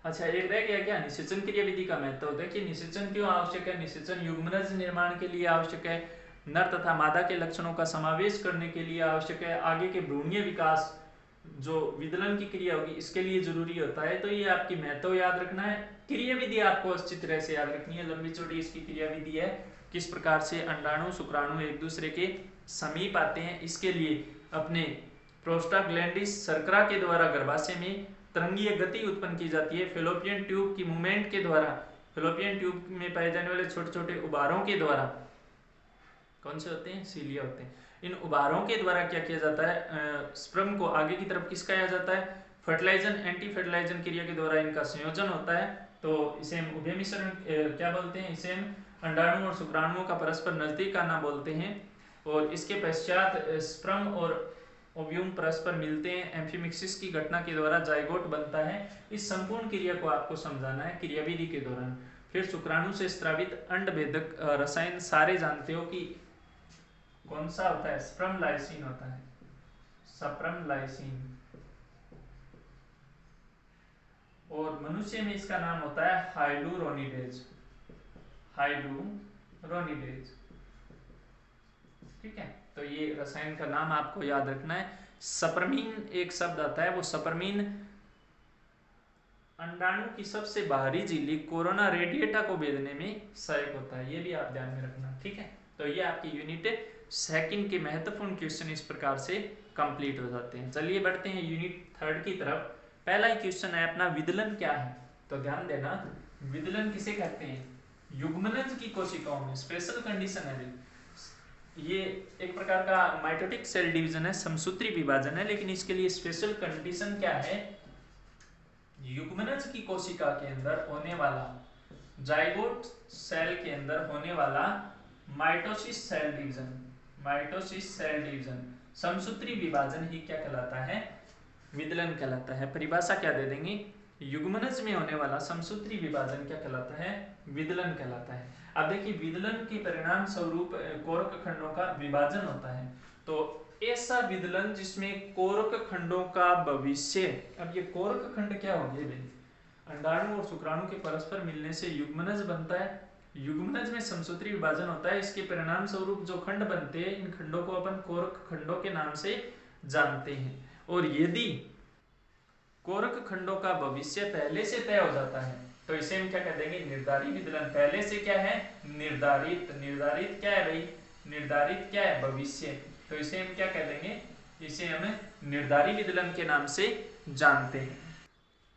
अच्छा एक रह गया क्या, निषेचन क्रिया विधि का महत्व होता है कि निषेचन क्यों आवश्यक है। निषेचन युग्मनज निर्माण के लिए आवश्यक है, नर तथा मादा के लक्षणों का समावेश करने के लिए आवश्यक है, आगे के भ्रूणीय विकास जो विदलन की क्रिया होगी इसके लिए जरूरी होता है। तो ये आपकी महत्व याद रखना है। क्रिया विधि आपको अच्छी तरह से याद रखनी है, लंबी चौड़ी इसकी क्रिया विधि है, किस प्रकार से अंडाणु शुक्राणु एक दूसरे के समीप आते हैं। इसके लिए अपने प्रोस्टाग्लैंडिस शर्करा के द्वारा गर्भाशय में तरंगीय गति उत्पन्न की जाती है, फेलोपियन ट्यूब की मूवमेंट के द्वारा, फेलोपियन ट्यूब में पाए जाने वाले छोटे छोटे उभारों के द्वारा, कौन से होते हैं, सीलिया होते हैं, इन उभारों के द्वारा क्या किया जाता है, स्पर्म को आगे की तरफ खिसकाया जाता है। फर्टिलाइजन एंटी फर्टिलाइजन क्रिया के द्वारा इनका संयोजन होता है, तो इसे हम उभय मिश्रण क्या बोलते हैं, इसे हम अंडाणु और शुक्राणुओं का परस्पर नजदीक आना बोलते हैं। और इसके पश्चात स्पर्म और ओव्यूम परस्पर मिलते हैं, एम्फीमिक्सिस की घटना के द्वारा जाइगोट बनता है। इस संपूर्ण क्रिया को आपको समझाना है क्रियाविधि के दौरान। फिर शुक्राणु से स्रावित अंडभेदक रसायन सारे जानते हो कि कौन सा होता है, स्पर्म लाइसिन होता है, स्पर्म लाइसिन। और मनुष्य में इसका नाम होता है हाइलुरोनिडेज, हाइलुरोनिडेज। ठीक है, तो ये रसायन का नाम आपको याद रखना है। सपर्मीन एक शब्द आता है, वो सपर्मीन अंडाणु की सबसे बाहरी झिल्ली कोरोना रेडिएटा को भेदने में सहायक होता है, ये भी आप ध्यान में रखना। ठीक है, तो ये आपकी यूनिट सेकंड के महत्वपूर्ण क्वेश्चन इस प्रकार से कंप्लीट हो जाते हैं। चलिए बढ़ते हैं यूनिट थर्ड की तरफ। पहला ही क्वेश्चन है अपना, विदलन क्या है। तो ध्यान देना, विदलन किसे कहते हैं, युग्मनज की कोशिकाओं में, स्पेशल कंडीशन है, ये एक प्रकार का माइटोटिक सेल डिवीजन है, समसूत्री विभाजन है, लेकिन इसके लिए स्पेशल कंडीशन क्या है, युग्मनज की कोशिका के अंदर होने वाला, जाइगोट सेल के अंदर होने वाला mitosis cell division, mitosis cell division, समसूत्री विभाजन ही क्या कहलाता है, विदलन कहलाता है। परिभाषा क्या दे देंगे, युग्मनज में होने वाला समसूत्री विभाजन क्या कहलाता है, विदलन कहलाता है। अब देखिए, विदलन के परिणाम स्वरूप कोरक खंडों का विभाजन होता है, तो ऐसा विदलन जिसमें कोरक खंडों का भविष्य, अब ये कोरक खंड क्या हो गए, अंडाणु और शुक्राणु के परस्पर मिलने से युग्मनज बनता है, युग्मनज में समसूत्री विभाजन होता है, इसके परिणाम स्वरूप जो खंड बनते हैं, इन खंडों को अपन कोरक खंडों के नाम से जानते हैं। और यदि कोरक खंडों का भविष्य पहले से तय हो जाता है तो इसे हम क्या कह देंगे, निर्धारित विदलन। पहले से क्या है, निर्धारित। निर्धारित क्या है भाई, निर्धारित क्या है, भविष्य। तो इसे हम क्या कह देंगे, इसे हम निर्धारित विदलन के नाम से जानते हैं।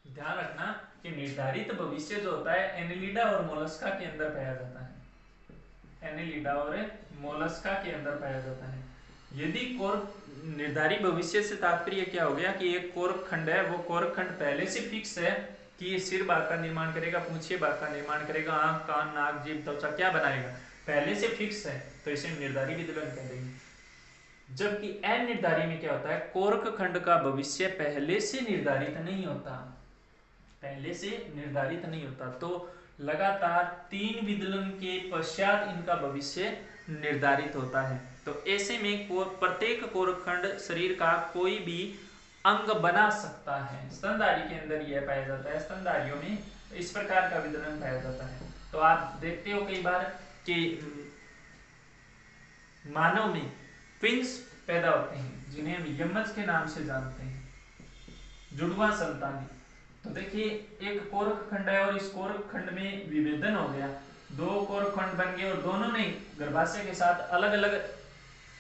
ध्यान रखना कि निर्धारित भविष्य जो होता है एनेलिडा और मोलस्का के अंदर पाया जाता है। एनेलिडा और मोलस्का के अंदर पाया जाता है। यदि कोरक निर्धारित भविष्य से तात्पर्य क्या हो गया कि एक कोरक खंड है, वो कोरक खंड पहले से फिक्स है कि ये सिर भाग का निर्माण करेगा, पूंछिए भाग का निर्माण करेगा, आंख, कान, नाक, जीभ, त्वचा क्या बनाएगा, पहले से फिक्स है, तो इसे निर्धारित विदलन कह देंगे। जबकि अनिर्धारित में क्या होता है, कोरक खंड का भविष्य पहले से निर्धारित नहीं होता, पहले से निर्धारित नहीं होता, तो लगातार 3 विदलन के पश्चात इनका भविष्य निर्धारित होता है। तो ऐसे में प्रत्येक कोरक खंड शरीर का कोई भी अंग बना सकता है। स्तनधारी के अंदर यह पाया जाता है, स्तनधारियों में इस प्रकार का विदलन पाया जाता है। तो आप देखते हो कई बार कि मानव में ट्विंस पैदा होते हैं जिन्हें हम यमज के नाम से जानते हैं, जुड़वा संतानें। तो देखिए एक कोरक खंड है और इस कोरक खंड में विभेदन हो गया, 2 कोरक खंड बन गए और दोनों ने गर्भाशय के साथ अलग अलग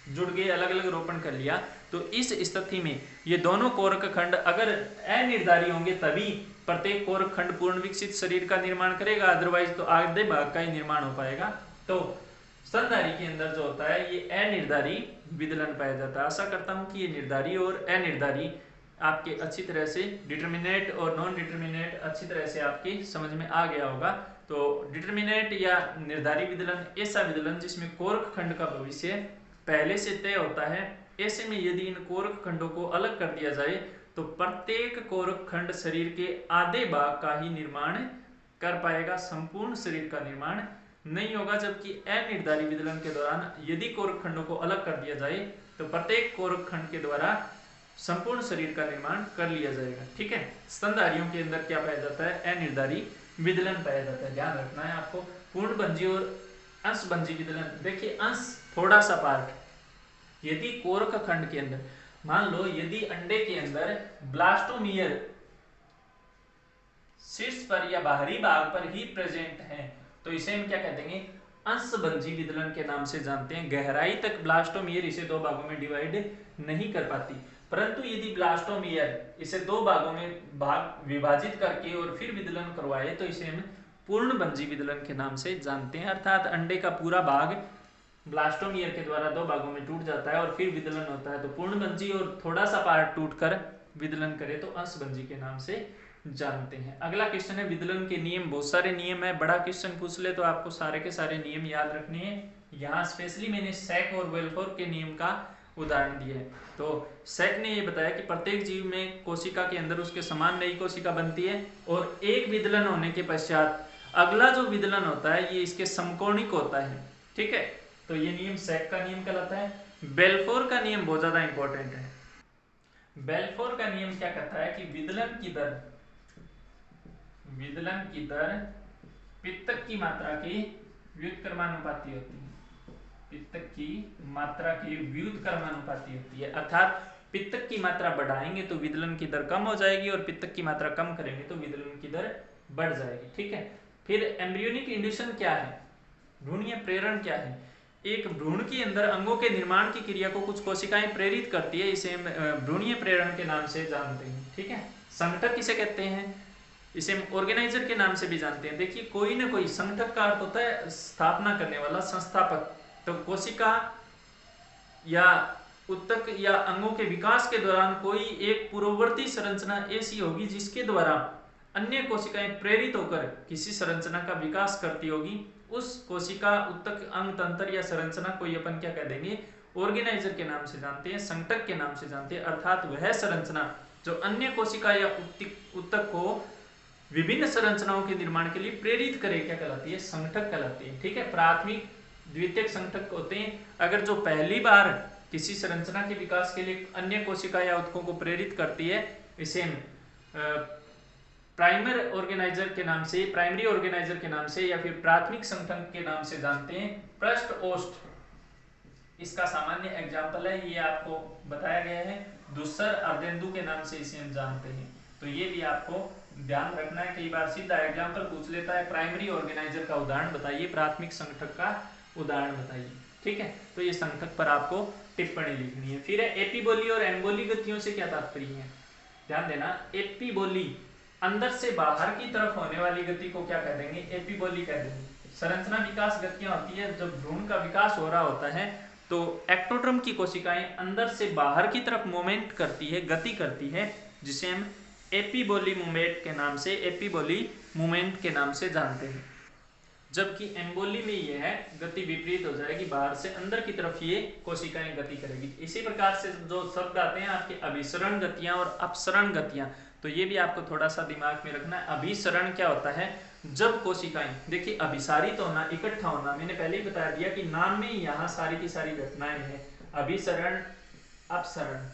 जुड़ गए, अलग अलग रोपण कर लिया। तो इस स्थिति में ये दोनों कोरक खंड अगर अनिर्धारित होंगे तभी प्रत्येक कोरक खंड पूर्ण विकसित शरीर का निर्माण करेगा, अदरवाइज तो आधे भाग का ही निर्माण हो पाएगा। तो स्तनधारी के अंदर जो होता है ये अनिर्धारित विदलन पाया जाता है। आशा करता हूं कि ये निर्धारित और अनिर्धारित आपके अच्छी तरह से डिटर्मिनेट और नॉन डिटर्मिनेट अच्छी तरह से आपके समझ में आ गया होगा। तो डिटर्मिनेट या निर्धारित विदलन ऐसा विदलन जिसमें कोरक खंड का भविष्य पहले से तय होता है। ऐसे में यदि इन कोरक खंडों को अलग कर दिया जाए तो प्रत्येक कोरक खंड शरीर के आधे भाग का ही निर्माण कर पाएगा, संपूर्ण शरीर का निर्माण नहीं होगा। जबकि अनिर्धारित विदलन के दौरान यदि कोरक खंडों को अलग कर दिया जाए तो प्रत्येक कोरक खंड के द्वारा संपूर्ण शरीर का निर्माण कर लिया जाएगा। ठीक है, स्तनधारियों के अंदर क्या पाया जाता है, अनिर्धारित विदलन पाया जाता है। ध्यान रखना है आपको। पूर्णभंजी और अंशभंजी विदलन, देखिए अंश थोड़ा सा पार्ट, यदि कोरक खंड के अंदर मान लो यदि अंडे के अंदर ब्लास्टोमियर शीर्ष पर या बाहरी भाग पर ही प्रेजेंट है तो इसे हम क्या कह देंगे, अंशभंजी विदलन के नाम से जानते हैं। गहराई तक ब्लास्टोमियर इसे 2 भागों में डिवाइड नहीं कर पाती, परंतु यदि ब्लास्टोमियर इसे 2 भागों में भाग विभाजित करके और फिर विदलन करवाए तो इसे हम पूर्णभंजी विदलन के नाम से जानते हैं। अर्थात अंडे का पूरा भाग ब्लास्टोमियर के द्वारा 2 भागों में टूट जाता है और फिर विदलन होता है, तो पूर्णभंजी और थोड़ा सा पार्ट टूटकर विदलन करे तो अंशभंजी के नाम से जानते हैं। अगला क्वेश्चन है विदलन के नियम। बहुत सारे नियम है, बड़ा क्वेश्चन पूछ ले तो आपको सारे के सारे नियम याद रखने हैं। यहाँ स्पेशली मैंने सैक और वेल्फोर के नियम का उदाहरण दिया है। तो सैक ने ये बताया कि प्रत्येक जीव में कोशिका के अंदर उसके समान नई कोशिका बनती है और एक विदलन होने के पश्चात अगला जो विदलन होता है ये इसके समकोणिक होता है। ठीक है, तो ये नियम सैक का नियम कहलाता है। बेल्फोर का नियम बहुत ज्यादा इंपॉर्टेंट है। बेल्फोर का नियम क्या कहता है कि विदलन की दर पित्तक की मात्रा के व्युत्क्रमानुपाती होती है। पित्तक की मात्रा की व्युत्क्रमानुपाती होती है, अर्थात पित्तक की मात्रा बढ़ाएंगे तो विदलन की दर कम हो जाएगी और पित्तक की मात्रा कम करेंगे तो विदलन की दर बढ़ जाएगी। ठीक है, फिर एम्ब्रियोनिक इंड्यूशन क्या है, भ्रूणीय प्रेरण क्या है। एक भ्रूण के अंदर अंगों के निर्माण की क्रिया को कुछ कोशिकाएं प्रेरित करती है, इसे हम भ्रूणीय प्रेरण के नाम से जानते हैं। ठीक है, संगठक किसे कहते हैं, इसे हम ऑर्गेनाइजर के नाम से भी जानते हैं। देखिए कोई ना कोई, संगठक का अर्थ होता है स्थापना करने वाला, संस्थापक। तो कोशिका या उत्तक या अंगों के विकास के दौरान कोई एक पूर्ववर्ती संरचना ऐसी होगी जिसके द्वारा अन्य कोशिकाएं प्रेरित होकर किसी संरचना का विकास करती होगी। उस कोशिका, उत्तक, अंग, तंत्र या संरचना को अपन क्या कह देंगे, ऑर्गेनाइजर के नाम से जानते हैं, संगठक के नाम से जानते हैं। अर्थात वह संरचना जो अन्य कोशिका या उत्तक को विभिन्न संरचनाओं के निर्माण के लिए प्रेरित करे क्या कहलाती है, संगठक कहलाती है। ठीक है, प्राथमिक द्वितीयक संगठक होते हैं। अगर जो पहली बार किसी संरचना के विकास के लिए अन्य कोशिका या उत्तकों को प्रेरित करती है इसे प्राइमरी ऑर्गेनाइजर के नाम से या फिर प्राथमिक संगठक के नाम से जानते हैं। पृष्ठ ओष्ठ इसका सामान्य एग्जाम्पल है, ये आपको बताया गया है। दूसर अर्धेंदु के नाम से इसे हम जानते हैं। तो ये भी आपको ध्यान रखना है, कई बार सीधा एग्जाम्पल पूछ लेता है, प्राइमरी ऑर्गेनाइजर का उदाहरण बताइए, प्राथमिक संगठक का उदाहरण बताइए। ठीक है, तो ये संगठक पर आपको टिप्पणी लिखनी है। फिर है एपीबोली और एम्बोली गतियों से क्या तात्पर्य है, ध्यान देना। एपीबोली अंदर से बाहर की तरफ होने वाली गति को क्या कह देंगे, एपीबोली कह देंगे। संरचना विकास गतियां होती है, जब भ्रूण का विकास हो रहा होता है तो एक्टोड्रम की कोशिकाएं अंदर से बाहर की तरफ मूवमेंट करती है, गति करती है, जिसे हम एपीबोली मूवमेंट के नाम से, एपीबोली मूवमेंट के नाम से जानते हैं। जबकि एम्बोली में यह है गति विपरीत हो जाएगी, बाहर से अंदर की तरफ ये कोशिकाएं गति करेगी। इसी प्रकार से जो शब्द आते हैं आपके अभिसरण गतियां और अपसरण गतियां, तो ये भी आपको थोड़ा सा दिमाग में रखना है। अभिसरण क्या होता है, जब कोशिकाएं, देखिए अभिसारित होना, इकट्ठा होना, मैंने पहले ही बता दिया कि नाम में यहाँ सारी की सारी घटनाएं हैं, अभिसरण अपसरण।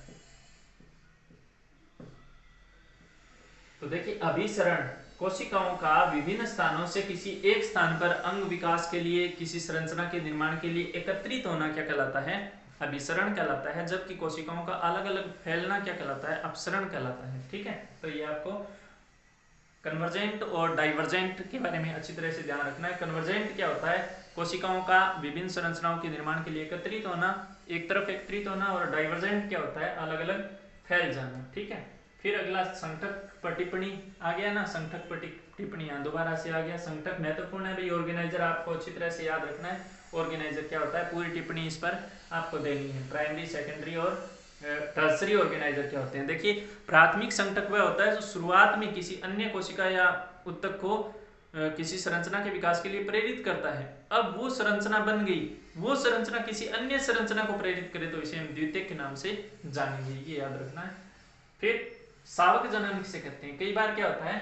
तो देखिए अभिसरण कोशिकाओं का विभिन्न स्थानों से किसी एक स्थान पर अंग विकास के लिए, किसी संरचना के निर्माण के लिए एकत्रित होना क्या कहलाता है, अभिसरण कहलाता है। जबकि कोशिकाओं का अलग अलग फैलना क्या कहलाता है, अपसरण कहलाता है। ठीक है, तो ये आपको कन्वर्जेंट और डाइवर्जेंट के बारे में अच्छी तरह से ध्यान रखना है। कन्वर्जेंट क्या होता है, कोशिकाओं का विभिन्न संरचनाओं के निर्माण के लिए एकत्रित होना, एक तरफ एकत्रित होना, और डाइवर्जेंट क्या होता है, अलग अलग फैल जाना। ठीक है, फिर अगला संगठक पर टिप्पणी आ गया ना, संगठक पर टिप्पणी दोबारा से आ गया। संगठक महत्वपूर्ण है भाई, ऑर्गेनाइजर आपको अच्छी तरह से याद रखना है। ऑर्गेनाइजर क्या होता है, पूरी टिप्पणी इस पर आपको देनी है। प्राइमरी, सेकेंडरी और टर्सरी ऑर्गेनाइजर क्या होते हैं। देखिए प्राथमिक संगठक वह होता है जो शुरुआत में किसी अन्य कोशिका या उत्तक को किसी संरचना के विकास के लिए प्रेरित करता है। अब वो संरचना बन गई, वो संरचना किसी अन्य संरचना को प्रेरित करे तो इसे हम द्वितीयक के नाम से जानेंगे, ये याद रखना है। फिर शावक जनन किसे कहते हैं, कई बार क्या होता है,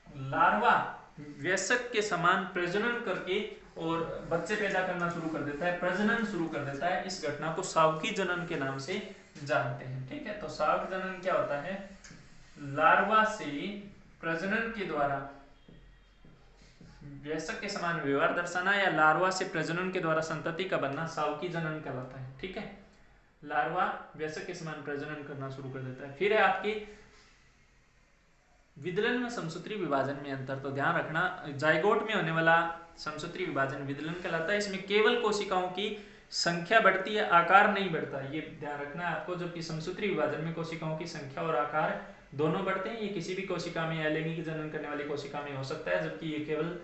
लार्वा वयस्क के समान प्रजनन करके और बच्चे पैदा करना शुरू कर देता है, प्रजनन शुरू कर देता है, इस घटना को शावकी जनन के नाम से जानते हैं। ठीक है, तो शावक जनन क्या होता है, लार्वा से प्रजनन के द्वारा वयस्क के समान व्यवहार दर्शाना या लार्वा से प्रजनन के द्वारा संतति का बनना शावकी जनन कहलाता है। ठीक है, लार्वा वयस्क के समान प्रजनन करना शुरू कर देता है। फिर है आपकी विदलन में समसूत्री विभाजन में अंतर, तो ध्यान रखना, जाइगोट में होने वाला समसूत्री विभाजन विदलन कहलाता है। इसमें केवल कोशिकाओं की संख्या बढ़ती है, आकार नहीं बढ़ता, ये ध्यान रखना है आपको। जबकि समसूत्री विभाजन में कोशिकाओं की संख्या और आकार दोनों बढ़ते हैं। ये किसी भी कोशिका में, अलैंगिक जनन करने वाली कोशिका में हो सकता है, जबकि ये केवल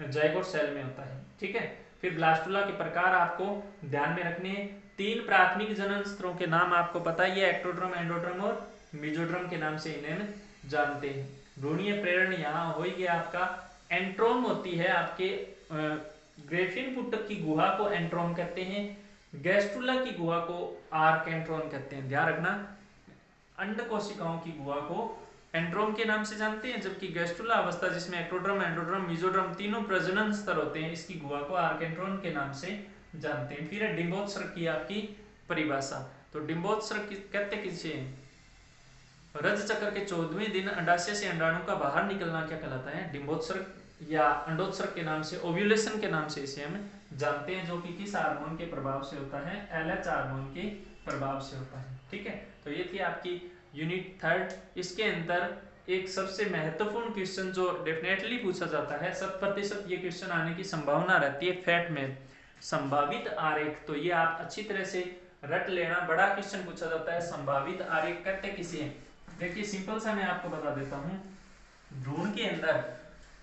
जाइगोट सेल में होता है। ठीक है, फिर ब्लास्टुला के प्रकार आपको ध्यान में रखने हैं। 3 प्राथमिक जनन स्तरों के नाम आपको पता ही है, एक्टोड्रम, एंडोड्रम और मेसोड्रम के नाम से इन्हें जानते हैं। भ्रूणीय प्रेरण यहाँ हो ही गया आपका। एंट्रोम होती है आपके ग्रेफिन पुटक की गुहा को एंट्रोम कहते हैं, गैस्ट्रुला की गुहा को आर्केंट्रोन कहते हैं। ध्यान रखना, अंड कोशिकाओं की गुहा को एंट्रोम के नाम से जानते हैं, जबकि गैस्ट्रुला अवस्था जिसमें एक्टोड्रम, एंडोड्रम, मेसोड्रम तीनों प्रजनन स्तर होते हैं, इसकी गुहा को आर्केंट्रोन के नाम से जानते हैं। फिर है डिंबोत्सर्ग की आपकी परिभाषा, तो डिंबोत्सर्ग कहते किसे, रज चक्र के 14वें दिन अंडाशय से अंडाणु का बाहर निकलना क्या कहलाता है, डिंबोत्सर्ग या अंडोत्सर्ग के नाम से, ओव्यूलेशन के नाम से इसे हम जानते हैं, जो कि किस हार्मोन के प्रभाव से होता है, LH हार्मोन के प्रभाव से होता है। ठीक है, तो ये थी आपकी यूनिट 3। इसके अंदर एक सबसे महत्वपूर्ण क्वेश्चन जो डेफिनेटली पूछा जाता है, 100% ये क्वेश्चन आने की संभावना रहती है, फैट में संभावित आरेख। तो ये आप अच्छी तरह से रट लेना, बड़ा क्वेश्चन पूछा जाता है, संभावित आरेख कहते किसे। देखिए सिंपल सा मैं आपको बता देता हूं, भ्रूण के अंदर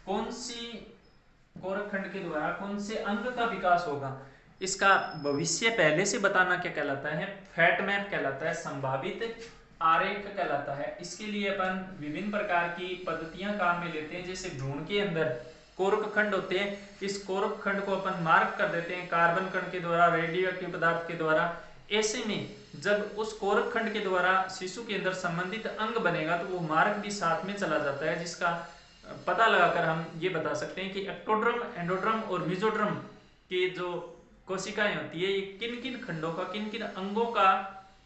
कौन सी कोरकखंड के द्वारा कौन से अंग का विकास होगा, इसका भविष्य पहले से बताना क्या कहलाता है, फैट मैप कहलाता है, संभावित आरेख कहलाता है। इसके लिए अपन विभिन्न प्रकार की पद्धतियां काम में लेते हैं। जैसे भ्रूण के अंदर कोरकखंड होते हैं, इस कोरकखंड को अपन मार्क कर देते हैं कार्बन कण के द्वारा, रेडियो एक्टिव पदार्थ के द्वारा। ऐसे में जब उस कोरकखंड के द्वारा शिशु के अंदर संबंधित अंग बनेगा तो वो मार्क भी साथ में चला जाता है, जिसका पता लगाकर हम ये बता सकते हैं कि एक्टोड्रम, एंडोड्रम और मेसोड्रम की जो कोशिकाएं होती है, ये किन किन खंडों का, किन किन अंगों का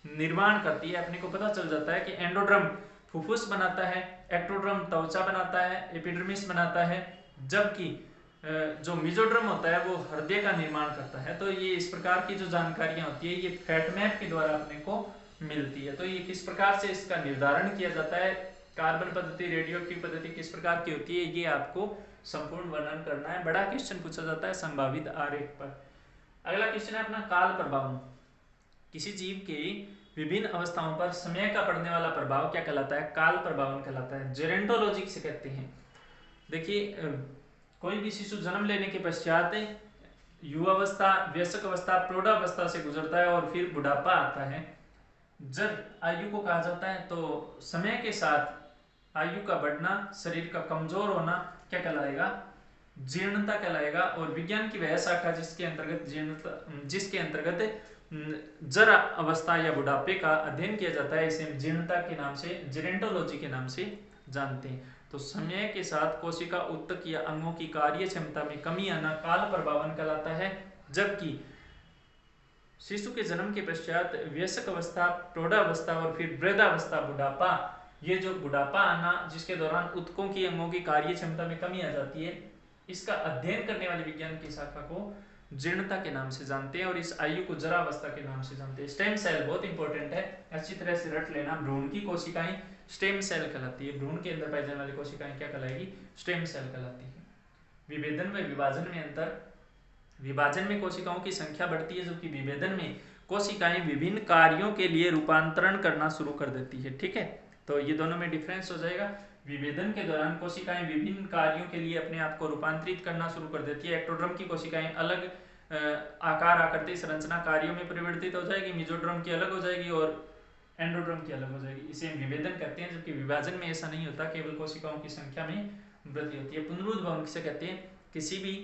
निर्माण करती है। अपने को पता चल जाता है कि एंडोड्रम फुफ्फुस बनाता है, एक्टोड्रम त्वचा बनाता है, एपिडर्मिस बनाता है, जबकि जो मेसोड्रम होता है वो हृदय का निर्माण करता है। तो ये इस प्रकार की जो जानकारियां होती है, ये फैट मैप के द्वारा अपने को मिलती है। तो ये किस प्रकार से इसका निर्धारण किया जाता है, कार्बन पद्धति, रेडियोएक्टिव पद्धति किस प्रकार की होती है, ये आपको संपूर्ण वर्णन करना है। बड़ा क्वेश्चन पूछा जाता है संभावित आरेख पर। अगला क्वेश्चन है अपना काल प्रभाव। किसी जीव के विभिन्न अवस्थाओं पर समय का पड़ने वाला प्रभाव क्या कहलाता है, काल प्रभाव कहलाता है, जेरेंटोलॉजी से कहते हैं। देखिए कोई भी शिशु जन्म लेने के पश्चात युवावस्था, वयस्क अवस्था, प्रौढ़ावस्था से गुजरता है और फिर बुढ़ापा आता है। जब आयु को कहा जाता है तो समय के साथ आयु का बढ़ना, शरीर का कमजोर होना क्या कहलाएगा, जीर्णता कहलाएगा। और विज्ञान की वह शाखा जिसके अंतर्गत जरा अवस्था या बुढ़ापे का अध्ययन किया जाता है, इसे जीर्णता के नाम से, जेरेंटोलॉजी के नाम से जानते हैं। तो समय के साथ कोशिका ऊतक या अंगों की कार्य क्षमता में कमी आना काल प्रभावन कहलाता है। जबकि शिशु के जन्म के पश्चात वयस्क अवस्था, प्रौढ़ावस्था और फिर वृद्धावस्था, बुढ़ापा, ये जो बुढ़ापा आना जिसके दौरान ऊतकों की, अंगों की कार्य क्षमता में कमी आ जाती है, इसका अध्ययन करने वाली विज्ञान की शाखा को जीर्णता के नाम से जानते हैं और इस आयु को जरावस्था के नाम से जानते हैं। स्टेम सेल बहुत इंपॉर्टेंट है, अच्छी तरह से रट लेना। भ्रूण की कोशिकाएं स्टेम सेल कहलाती है। भ्रूण के अंदर पाई जाने वाली कोशिकाएं क्या कहलाएगी, स्टेम सेल कहलाती है। विभेदन व विभाजन में अंतर। विभाजन में कोशिकाओं की संख्या बढ़ती है, जबकि विभेदन में कोशिकाएं विभिन्न कार्यों के लिए रूपांतरण करना शुरू कर देती है। ठीक है, तो ये दोनों में डिफरेंस हो जाएगा। विभेदन के दौरान कोशिकाएं विभिन्न कार्यों के लिए अपने आप को रूपांतरित करना शुरू कर देती है। एक्टोड्रम की कोशिकाएं अलग आकार, आकृति, संरचना, कार्यों में परिवर्तित हो जाएगी। मेसोड्रम की अलग हो जाएगी और एंडोड्रम की अलग हो जाएगी। इसे हम विभेदन कहते हैं। जबकि विभाजन में ऐसा नहीं होता, केवल कोशिकाओं की संख्या में वृद्धि होती है। पुनरुद्भवन किसे कहते हैं, किसी भी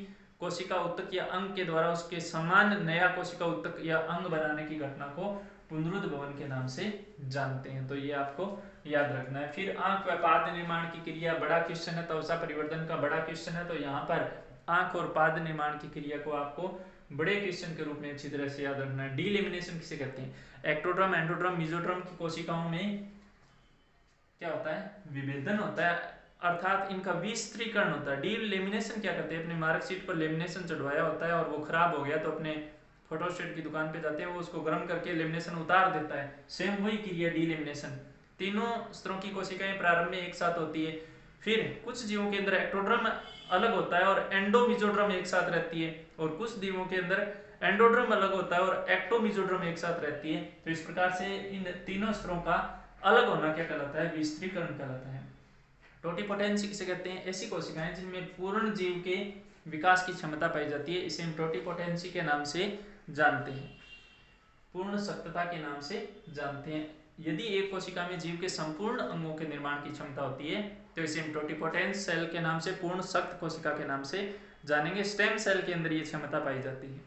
कोशिका ऊतक या अंग के द्वारा उसके समान नया कोशिका ऊतक या अंग बनाने की घटना को पुनरुद्भवन के नाम से जानते हैं। तो ये आपको याद रखना है। फिर आंख व पाद निर्माण की क्रिया, बड़ा क्वेश्चन है, त्वचा परिवर्तन का बड़ा क्वेश्चन है। तो यहाँ पर आंख और पाद निर्माण की क्रिया को आपको बड़े क्वेश्चन के रूप में अच्छी तरह से याद रखना है। डीलेमिनेशन किसे कहते हैं, एक्टोड्रम, एंडोड्रम, मेसोड्रम की कोशिकाओं में क्या होता है, विभेदन होता है, अर्थात इनका विस्त्रीकरण होता है। डीलेमिनेशन क्या करते हैं, अपने मार्कशीट पर लेमिनेशन चढ़वाया होता है और वो खराब हो गया तो अपने फोटोस्टेट की दुकान पे जाते हैं, वो उसको गर्म करके लेमिनेशन उतार देता है। सेम वही क्रिया डीलेमिनेशन। तीनों स्तरों की कोशिकाएं प्रारंभ में एक साथ होती है। फिर कुछ जीवों के अंदर एक्टोड्रम अलग होता है और एंडोमेसोड्रम एक साथ रहती है, और कुछ जीवों के अंदर एंडोड्रम अलग होता है और एक्टोमेसोड्रम एक साथ रहती है। तो इस प्रकार से इन तीनों स्तरों का अलग होना क्या कहलाता है, विस्त्रीकरण कहलाता है। टोटिपोटेंसी किसे कहते हैं, ऐसी कोशिकाएं जिनमें पूर्ण जीव के विकास की क्षमता पाई जाती है, इसे हम टोटिपोटेंसी के नाम से जानते हैं, पूर्ण शक्तता के नाम से जानते हैं। यदि एक कोशिका में जीव के संपूर्ण अंगों के निर्माण की क्षमता होती है तो इसे हम टोटिपोटेंट सेल के नाम से, पूर्ण शक्त कोशिका के नाम से जानेंगे। स्टेम सेल के अंदर ये क्षमता पाई जाती है।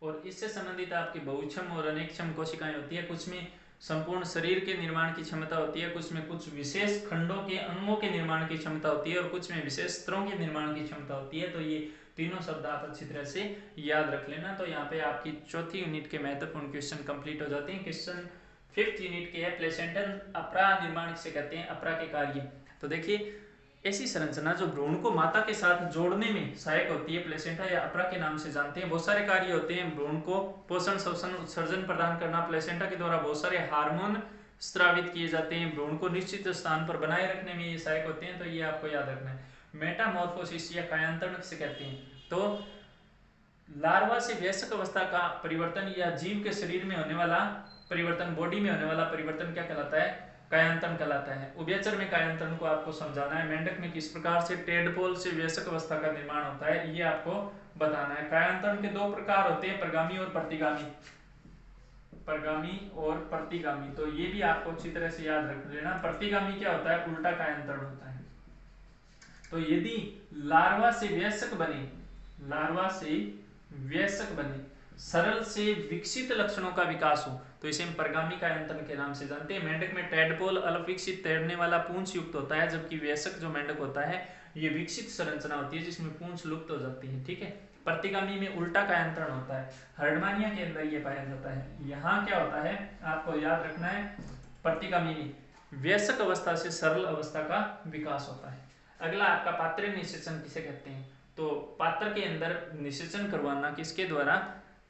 और इससे संबंधित आपकी बहुक्षम और अनेकक्षम कोशिकाएं होती है। कुछ में संपूर्ण शरीर के निर्माण की क्षमता होती है, कुछ में कुछ विशेष खंडों के अंगों के निर्माण की क्षमता होती है और कुछ में विशेष स्तरों के निर्माण की क्षमता होती है। तो ये तीनों शब्द आप अच्छी तरह से याद रख लेना। तो यहाँ पे आपकी चौथी यूनिट के महत्वपूर्ण क्वेश्चन कंप्लीट हो जाते हैं। क्वेश्चन फिफ्थ यूनिट के है प्लेसेंटल अपरा निर्माण किसे कहते हैं, अपरा के कार्य। तो देखिए ऐसी संरचना जो भ्रूण को माता के साथ जोड़ने में सहायक होती है, प्लेसेंटा या अपरा के नाम से जानते हैं। बहुत सारे कार्य होते हैं, भ्रूण को पोषण, श्वसन, उत्सर्जन प्रदान करना। प्लेसेंटा के द्वारा बहुत सारे हार्मोन स्रावित किए जाते हैं, भ्रूण को निश्चित स्थान पर बनाए रखने में ये सहायक होते हैं। तो ये आपको याद रखना है। मेटामॉर्फोसिस या कायांतरण किसे कहते हैं, तो लार्वा से वयस्क अवस्था का परिवर्तन या जीव के शरीर में होने वाला परिवर्तन, बॉडी में होने वाला परिवर्तन क्या कहलाता है, कायांतरण कहलाता है। उभयचर में कायांतरण को आपको समझाना है। मेंढक में किस प्रकार से टेडपोल से वयस्क अवस्था का निर्माण होता है ये आपको बताना है। कायांतरण के दो प्रकार होते हैं, प्रगामी और प्रतिगामी। प्रगामी और प्रतिगामी, तो ये भी आपको अच्छी तरह से याद रख लेना। प्रतिगामी क्या होता है, उल्टा कायांतरण होता है। तो यदि लार्वा से वयस्क बने, लार्वा से वयस्क बने, सरल से विकसित लक्षणों का विकास हो तो इसे हम परगामी कायांतरण के नाम से जानते हैं। मेंढक में टेडपोल अल्प विकसित तैरने वाला पूंछ युक्त होता है, जबकि वयस्क जो मेंढक होता है ये विकसित संरचना होती है जिसमें पूंछ लुप्त हो जाती है। ठीक है, प्रतिगामी में उल्टा कायांतरण होता है, हर्डमानिया के अंदर ये पाया जाता है। यहाँ क्या होता है आपको याद रखना है, प्रतिगामी में वयस्क अवस्था से सरल अवस्था का विकास होता है। अगला आपका पात्र निषेचन किसे कहते हैं, तो पात्र के अंदर निषेचन करवाना किसके द्वारा,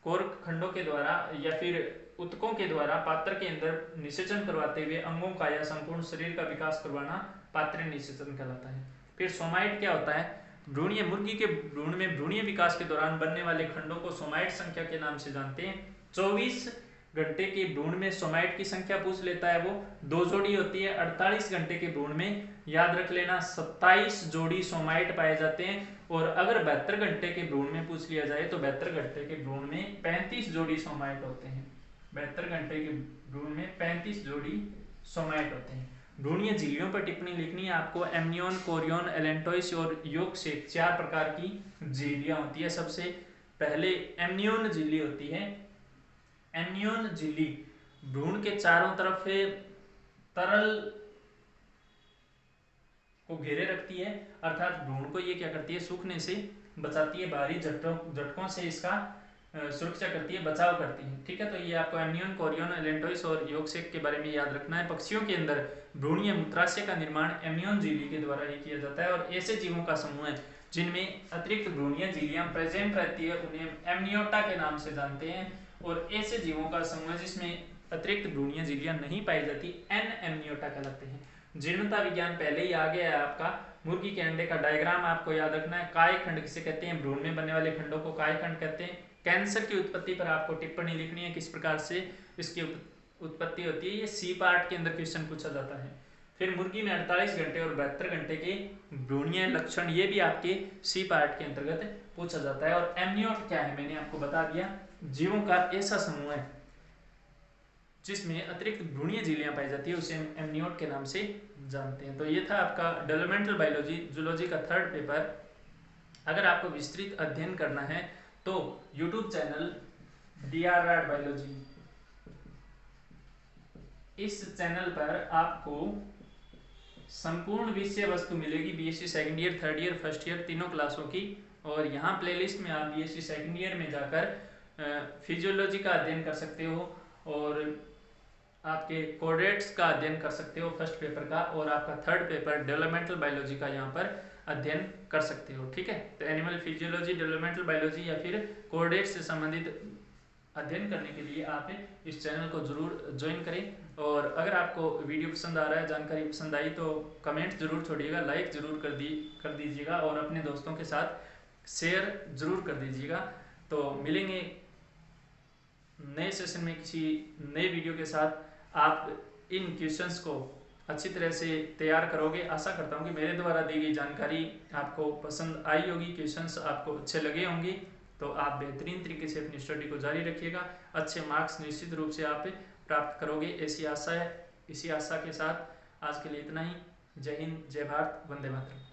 कोर खंडों के द्वारा या फिर ऊतकों के द्वारा पात्र के अंदर निषेचन करवाते हुए अंगों का या संपूर्ण शरीर का विकास करवाना पात्रीय निषेचन कहलाता है। फिर सोमाइट क्या होता है? भ्रूणीय मुर्गी के भ्रूण में भ्रूणीय विकास के दौरान बनने वाले खंडों को सोमाइट संख्या के नाम से जानते हैं। 24 घंटे के भ्रूण में सोमाइट की संख्या पूछ लेता है, वो 2 जोड़ी होती है। 48 घंटे के भ्रूण में याद रख लेना 27 जोड़ी सोमाइट पाए जाते हैं। और अगर 72 घंटे के भ्रूण में पूछ लिया जाए तो 72 घंटे के भ्रूण में 35 जोड़ी सोमाइट होते हैं। 72 घंटे के भ्रूण में 35 जोड़ी सोमाइट होते हैं। भ्रूणीय झिल्लियों पर टिप्पणी लिखनी है आपको। एमनियोन, कोरियोन, एलेंटोइस और योग से 4 प्रकार की झिल्लियां होती है। सबसे पहले एमनियोन झिल्ली होती है। एमनियोन झिल्ली भ्रूण के चारों तरफ तरल को घेरे रखती है, अर्थात भ्रूण को ये क्या करती है? सूखने से बचाती है, बाहरी झटकों से इसका सुरक्षा करती है, बचाव करती है। ठीक है, तो ये आपको एमनियोन, कोरियोन, एलेंटोइस और योगसेक के बारे में याद रखना है। पक्षियों के अंदर भ्रूणीय मूत्राशय का निर्माण एमनियोन झिल्ली के द्वारा ही किया जाता है। और ऐसे जीवों का समूह है जिनमें अतिरिक्त भ्रूणीय झिल्लियां प्रेजेंट रहती है, उन्हें एमनियोटा के नाम से जानते हैं। और ऐसे जीवों का समूह जिसमें अतिरिक्त भ्रूणीय झिल्लियां नहीं पाई जाती, एन एमनियोटा कहलाते हैं। जीर्णता विज्ञान पहले ही आ गया है आपका। मुर्गी के अंडे का डायग्राम आपको याद रखना है। काय खंड किसे कहते हैं? भ्रूण में बनने वाले खंडों को काय खंड कहते हैं। कैंसर की उत्पत्ति पर आपको टिप्पणी लिखनी है, किस प्रकार से इसकी उत्पत्ति होती है। ये सी पार्ट के अंदर क्वेश्चन पूछा जाता है। फिर मुर्गी में 48 घंटे और 72 घंटे के भ्रूणीय लक्षण, ये भी आपके सी पार्ट के अंतर्गत पूछा जाता है। और एमनियोट क्या है मैंने आपको बता दिया। जीवों का ऐसा समूह है जिसमें अतिरिक्त भ्रूणीय झिल्लियां पाई जाती है, उसे एमनियोट के नाम से जानते हैं। तो ये था आपका डेवलपमेंटल बायोलॉजी जूलॉजी का 3rd पेपर। अगर आपको विस्तृत अध्ययन करना है तो YouTube चैनल DRR बायोलॉजी, इस चैनल पर आपको संपूर्ण विषय वस्तु मिलेगी BSc second year, 3rd year, 1st year तीनों क्लासों की। और यहाँ प्लेलिस्ट में आप BSc सेकंड ईयर में जाकर फिजियोलॉजी का अध्ययन कर सकते हो और आपके कोऑर्डिनेट्स का अध्ययन कर सकते हो 1st पेपर का, और आपका 3rd पेपर डेवलपमेंटल बायोलॉजी का यहाँ पर अध्ययन कर सकते हो। ठीक है, तो एनिमल फिजियोलॉजी, डेवलपमेंटल बायोलॉजी या फिर कोऑर्डिनेट्स से संबंधित अध्ययन करने के लिए आप इस चैनल को जरूर ज्वाइन करें। और अगर आपको वीडियो पसंद आ रहा है, जानकारी पसंद आई, तो कमेंट जरूर छोड़िएगा, लाइक जरूर कर दीजिएगा और अपने दोस्तों के साथ शेयर जरूर कर दीजिएगा। तो मिलेंगे नए सेशन में किसी नए वीडियो के साथ। आप इन क्वेश्चंस को अच्छी तरह से तैयार करोगे। आशा करता हूँ कि मेरे द्वारा दी गई जानकारी आपको पसंद आई होगी, क्वेश्चंस आपको अच्छे लगे होंगे। तो आप बेहतरीन तरीके से अपनी स्टडी को जारी रखिएगा, अच्छे मार्क्स निश्चित रूप से आप प्राप्त करोगे, ऐसी आशा है। इसी आशा के साथ आज के लिए इतना ही। जय हिंद, जय भारत, वंदे मातरम।